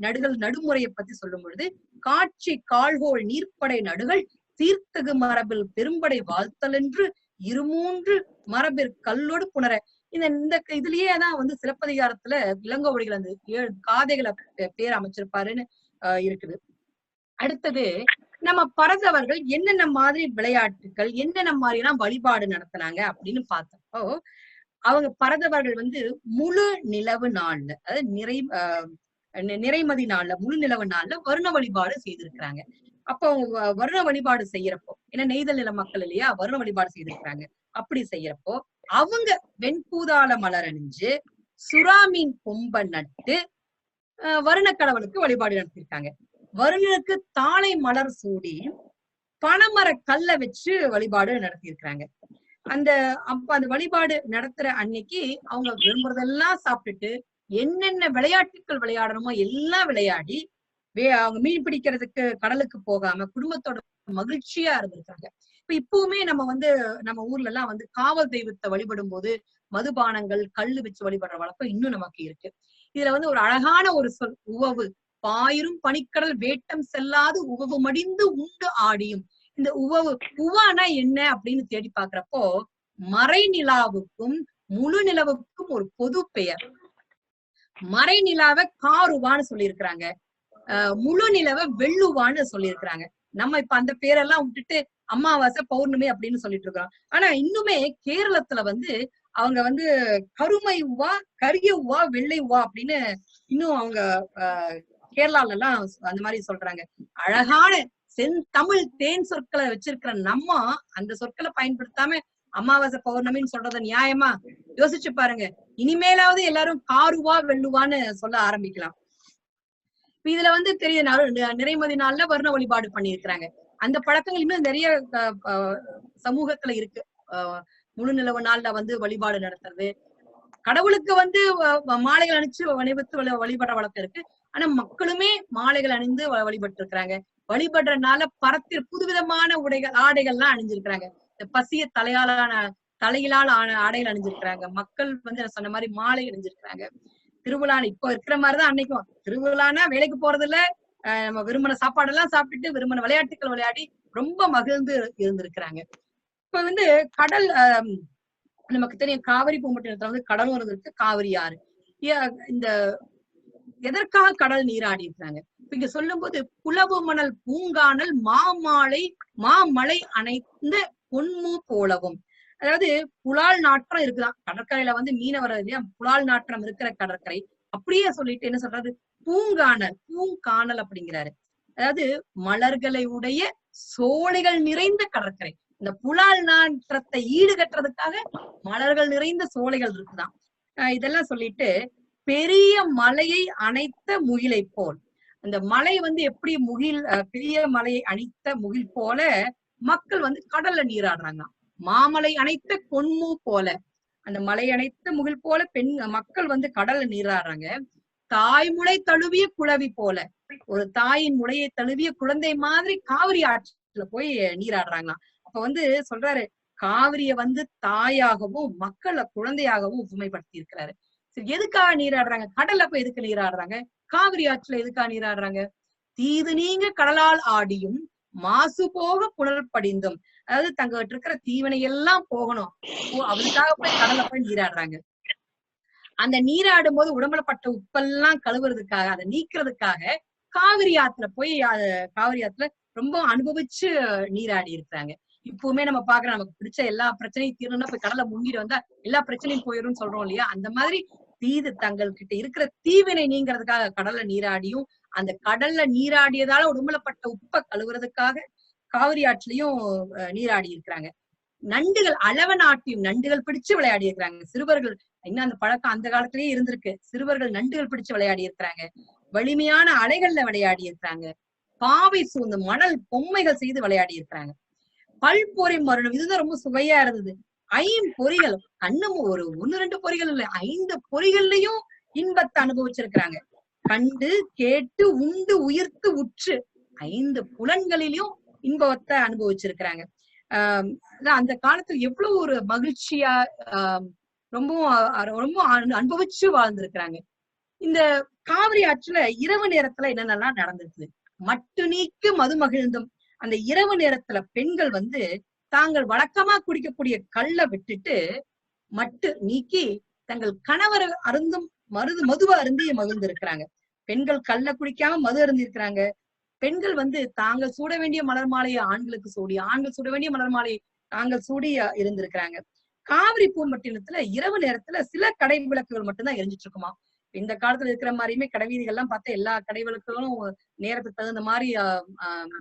நடுமுறையை பத்தி சொல்லும் பொழுது, காட்சி கால்கோள் நீர்ப்படை நடுகள் தீர்த்தகு மரபில் பெரும்படை வாழ்த்தல் என்று 2-3 மரபிற் கல்லோடு புணர. இந்த இதுலயேதான் வந்து சிலப்பதிகாரத்துல இளங்கோவடிகள் அந்த 7 காதைகளை பேர் அமைச்சிருப்பாருன்னு இருக்குது. அடுத்தது நம்ம பரதவர்கள் என்னென்ன மாதிரி விளையாட்டுகள், என்னென்ன மாதிரி எல்லாம் வழிபாடு நடத்தினாங்க அப்படின்னு பார்த்தப்போ, அவங்க பரதவர்கள் வந்து முழு நிலவு நாள்ல, அதாவது நிறைமதி நாள்ல, முழு நிலவு நாள்ல வருண வழிபாடு செய்திருக்கிறாங்க. அப்போ அவங்க வருண வழிபாடு செய்யறப்போ, ஏன்னா நெய்தல் நில மக்கள் இல்லையா, வருண வழிபாடு செய்திருக்கிறாங்க. அப்படி செய்யறப்போ அவங்க வெண்பூதாள மலர் அணிஞ்சு சுறாமீன் கொம்ப நட்டு வருண கடவுளுக்கு வழிபாடு நடத்திருக்காங்க. வருணனுக்கு தாளை மலர் சூடி பனைமர கல்ல வச்சு வழிபாடு நடத்தியிருக்கிறாங்க. அப்ப அந்த வழிபாடு நடத்துற அன்னைக்கு அவங்க விரும்புறதெல்லாம் சாப்பிட்டுட்டு என்னென்ன விளையாட்டுகள் விளையாடணுமோ எல்லாம் விளையாடி அவங்க மீன் பிடிக்கிறதுக்கு கடலுக்கு போகாம குடும்பத்தோட மகிழ்ச்சியா இருந்திருக்காங்க. இப்பவுமே நம்ம ஊர்ல எல்லாம் வந்து காவல் தெய்வத்தை வழிபடும் போது மதுபானங்கள் கல்லு வச்சு வழிபடுற வழக்கம் இன்னும் நமக்கு இருக்கு. இதுல வந்து ஒரு அழகான ஒரு சொல் உவவு. பாயிரும் பனிக்கடல் வேட்டம் செல்லாது உவவு மடிந்து உண்டு ஆடியும். இந்த உவானா என்ன அப்படின்னு தேடி பாக்குறப்போ, மறை நிலாவுக்கும் முழு நிலவுக்கும் ஒரு பொது பெயர். மறை நிலாவை காருவான்னு சொல்லியிருக்கிறாங்க, முழு நிலவை வெள்ளுவான்னு சொல்லியிருக்கிறாங்க. நம்ம இப்ப அந்த பேரெல்லாம் விட்டுட்டு அமாவாசை பௌர்ணமி அப்படின்னு சொல்லிட்டு இருக்கிறோம். ஆனா இன்னுமே கேரளத்துல வந்து அவங்க வந்து கருமை உவா, கரிய உவா, வெள்ளை உவா அப்படின்னு இன்னும் அவங்க கேரளால எல்லாம் அந்த மாதிரி சொல்றாங்க. அழகான செந்தமிழ் தேன் சொற்களை வச்சிருக்கிற நம்ம அந்த சொற்களை பயன்படுத்தாம அமாவாசை பௌர்ணமின்னு சொல்றத நியாயமா? யோசிச்சு பாருங்க. இனிமேலாவது எல்லாரும் காருவா வெள்ளுவான்னு சொல்ல ஆரம்பிக்கலாம். இதுல வந்து நிறைமதி நாள்ல வர்ண வழிபாடு பண்ணியிருக்கிறாங்க. அந்த பழக்கங்கள் இன்னும் நிறைய சமூகத்துல இருக்கு. முழு நிலவு நாள்ல வந்து வழிபாடு நடத்துறது, கடவுளுக்கு வந்து மாலைகள் அணிச்சு வணிபத்து வழிபடுற வழக்கம் இருக்கு. ஆனா மக்களுமே மாலைகள் அணிந்து வழிபட்டு இருக்கிறாங்க. வழிபடுறதுனால புதுவிதமான ஆடைகள்லாம் அணிஞ்சிருக்கிறாங்க. பசிய தலையிலான ஆடைகள் அணிஞ்சிருக்கிறாங்க. மக்கள் வந்து சொன்ன மாதிரி மாலை அணிஞ்சிருக்கிறாங்க. திருவிழா இப்ப இருக்கிற மாதிரிதான் அன்னைக்கும். திருவிழானா வேலைக்கு போறது இல்ல, நம்ம விரும்பின சாப்பாடு எல்லாம் சாப்பிட்டுட்டு விரும்பின விளையாட்டுகள் விளையாடி ரொம்ப மகிழ்ந்து இருந்திருக்கிறாங்க. இப்ப வந்து கடல், நமக்கு தெரியும் காவிரி பூம்பட்டினத்துல வந்து கடலும் இருந்திருக்கு, காவிரி ஆறு. இந்த எதற்காக கடல் நீராடி இருக்கிறாங்க? இங்க சொல்லும் போது புலவு மணல் பூங்கானல் மாமலை அணைந்த பொன்மூ போலவும், அதாவது புலால் நாற்றம் இருக்குதான் கடற்கரையில வந்து மீனவர் இல்லையா, புலால் நாற்றம் இருக்கிற கடற்கரை. அப்படியே சொல்லிட்டு என்ன சொல்றது, பூங்கானல் அப்படிங்கிறாரு. அதாவது மலர்களை உடைய சோலைகள் நிறைந்த கடற்கரை. இந்த புலால் நாற்றத்தை ஈடுகட்டுறதுக்காக மலர்கள் நிறைந்த சோலைகள் இருக்குதான். இதெல்லாம் சொல்லிட்டு பெரிய மலையை அணைத்த முகிலை போல், அந்த மலை வந்து எப்படி பெரிய மலையை அணைத்த முகில் போல மக்கள் வந்து கடல்ல நீராடுறாங்க. மாமலை அணைத்த பொன்மூ போல, அந்த மலை அணைத்த முகில் போல மக்கள் வந்து கடல்ல நீராடுறாங்க. தாய்முளை தழுவிய குளவி போல, ஒரு தாயின் முளையை தழுவிய குழந்தை மாதிரி காவிரி ஆற்றுல போய் நீராடுறாங்க. அப்ப வந்து சொல்றாரு, காவிரிய வந்து தாயாகவும் மக்களை குழந்தையாகவும் உண்மைப்படுத்தி இருக்கிறாரு. சரி, எதுக்காக நீராடுறாங்க? கடல்ல போய் எதுக்கு நீராடுறாங்க? காவிரி ஆற்றுல எதுக்காக நீராடுறாங்க? தீது நீங்க கடலால் ஆடியும் மாசு போக புனல் படிந்தும், அதாவது தங்கிட்ட இருக்கிற தீவினை எல்லாம் போகணும், அதுக்காக போய் கடல்ல போய் நீராடுறாங்க. அந்த நீராடும் போது உடம்புல பட்ட உப்பெல்லாம் கழுவுறதுக்காக, அதை நீக்கிறதுக்காக காவிரி ஆத்துல போய் காவிரி ஆத்துல ரொம்ப அனுபவிச்சு நீராடி இருக்கிறாங்க. இப்பவுமே நம்ம பாக்குறோம், நமக்கு பிடிச்ச எல்லா பிரச்சனையும் தீரணும்னா போய் கடலை முங்கிட்டு வந்தா எல்லா பிரச்சனையும் போயிடும் சொல்றோம் இல்லையா? அந்த மாதிரி தங்கள்கிட்ட இருக்கிற தீவினை நீங்கிறதுக்காக கடல்ல நீராடியும், அந்த கடல்ல நீராடியதால உடம்புல பட்ட உப்பை கழுவுறதுக்காக காவிரி ஆற்றிலையும் நீராடி இருக்கிறாங்க. நண்டுகள் அளவ நாட்டியும் நண்டுகள் பிடிச்சு விளையாடி இருக்கிறாங்க. சிறுவர்கள் இன்னும் அந்த பழக்கம் அந்த காலத்திலேயே இருந்திருக்கு. சிறுவர்கள் நண்டுகள் பிடிச்சு விளையாடி இருக்கிறாங்க. வலிமையான அலைகள்ல விளையாடி இருக்கிறாங்க. பாவை சூழ்ந்த மணல் பொம்மைகள் செய்து விளையாடி இருக்கிறாங்க. பல்பொறி மரணம், இதுதான் ரொம்ப சுவையா இருந்தது. ஐம்பொறிகள், கண்ணும் ஒரு 1-2 பொறிகள் இல்ல, 5 பொறிகள்லயும் இன்பத்தை அனுபவிச்சிருக்கிறாங்க. கண்டு கேட்டு உண்டு உயிர்த்து உற்று 5 புலன்களிலும் இன்பத்தை அனுபவிச்சிருக்கிறாங்க. அந்த காலத்துல எவ்வளவு ஒரு மகிழ்ச்சியா ரொம்ப அனுபவிச்சு வாழ்ந்திருக்கிறாங்க. இந்த காவிரி ஆற்றுல இரவு நேரத்துல என்னென்னலாம் நடந்திருக்கு? மட்டு நீக்கு மது மகிழ்ந்தும், அந்த இரவு நேரத்துல பெண்கள் வந்து தாங்கள் வழக்கமா குடிக்கக்கூடிய கல்லை விட்டுட்டு மட்டு நீக்கி தங்கள் கணவர் அருந்தும் மதுவை அருந்தி மகிழ்ந்திருக்கிறாங்க. பெண்கள் கல்ல குடிக்காம மது அருந்தி இருக்கிறாங்க. பெண்கள் வந்து தாங்கள் சூட வேண்டிய மலர் மாலையை ஆண்களுக்கு சூடி, ஆண்கள் சூட வேண்டிய மலர் மாலையை தாங்கள் சூடி இருந்திருக்கிறாங்க. காவிரி பூம்பட்டினத்துல இரவு நேரத்துல சில கடை விளக்குகள் மட்டும்தான் எரிஞ்சிட்டு இருக்குமா. இந்த காலத்துல இருக்கிற மாதிரியுமே கடைவீதிகள் எல்லாம் பார்த்தா எல்லா கடை விளக்குகளும் நேரத்துக்கு தகுந்த மாதிரி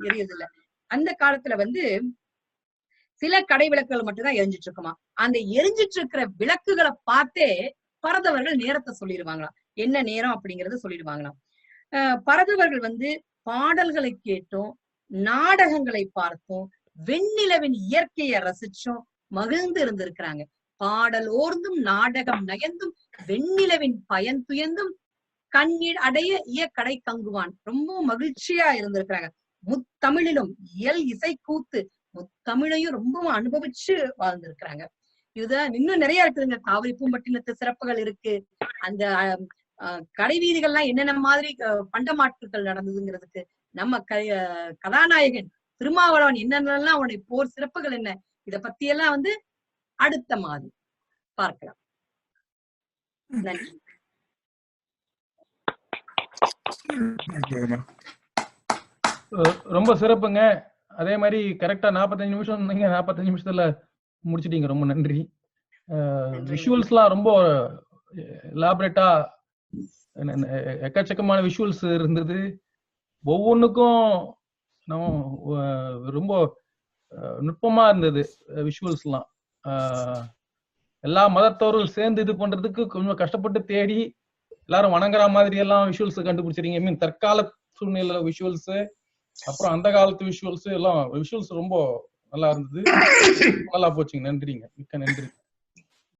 எரியது இல்ல. அந்த காலத்துல வந்து சில கடை விளக்குகள் மட்டும்தான் எரிஞ்சிட்டு இருக்குமா. அந்த எரிஞ்சிட்டு இருக்கிற விளக்குகளை பார்த்தே பரதவர்கள் நேரத்தை சொல்லிடுவாங்களாம், என்ன நேரம் அப்படிங்கறத சொல்லிடுவாங்களாம். பரதவர்கள் வந்து பாடல்களை கேட்டும் நாடகங்களை பார்த்தும் வெண்ணிலவின் இயற்கையை ரசிச்சும் மகிழ்ந்து இருந்திருக்கிறாங்க. பாடல் ஓர்ந்தும் நாடகம் நயந்தும் வெண்ணிலவின் பயன் துயர்ந்தும் கண்ணீர் அடைய கடை கங்குவான், ரொம்ப மகிழ்ச்சியா இருந்திருக்கிறாங்க. முத்தமிழிலும் இசை கூத்து முத்தமிழையும் ரொம்ப அனுபவிச்சு வாழ்ந்திருக்கிறாங்க. இதுதான் இன்னும் நிறைய இருக்குதுங்க. காவிரி பூம்பட்டினத்து சிறப்புகள் இருக்கு. அந்த கடை வீதிகள்லாம் என்னென்ன மாதிரி பண்டமாற்றுகள் நடந்ததுங்கிறதுக்கு நம்ம கதாநாயகன் திருமாவளவன் என்னென்னலாம் அவனுடைய போர் சிறப்புகள் என்ன, இத பத்தி எல்லாம் வந்து அடுத்த மாதிரி பார்க்கலாம். நன்றி. ரொம்ப சிறப்புங்க. அதே மாதிரி கரெக்டா 45 நிமிஷம் இருந்தீங்க, 45 நிமிஷத்துல முடிச்சிட்டீங்க. ரொம்ப நன்றி. விஷுவல்ஸ்லாம் ரொம்ப எலாபரேட்டா எக்கச்சக்கமான விஷுவல்ஸ் இருந்தது. ஒவ்வொன்றுக்கும் நம்ம ரொம்ப நுட்பமா இருந்தது விஷுவல்ஸ்லாம். எல்லா மதத்தவர்கள் சேர்ந்து இது பண்றதுக்கு கொஞ்சம் கஷ்டப்பட்டு தேடி எல்லாரும் வணங்குற மாதிரி எல்லாம் விஷுவல்ஸ் கண்டுபிடிச்சிருக்கீங்க. மீன் தற்கால சூழ்நிலை விஷுவல்ஸ், அப்புறம் அந்த காலத்து விஷுவல்ஸ் எல்லாம் விஷுவல்ஸ் ரொம்ப நல்லா இருந்தது. நல்லா போச்சுங்க. நன்றிங்க, மிக்க நன்றி.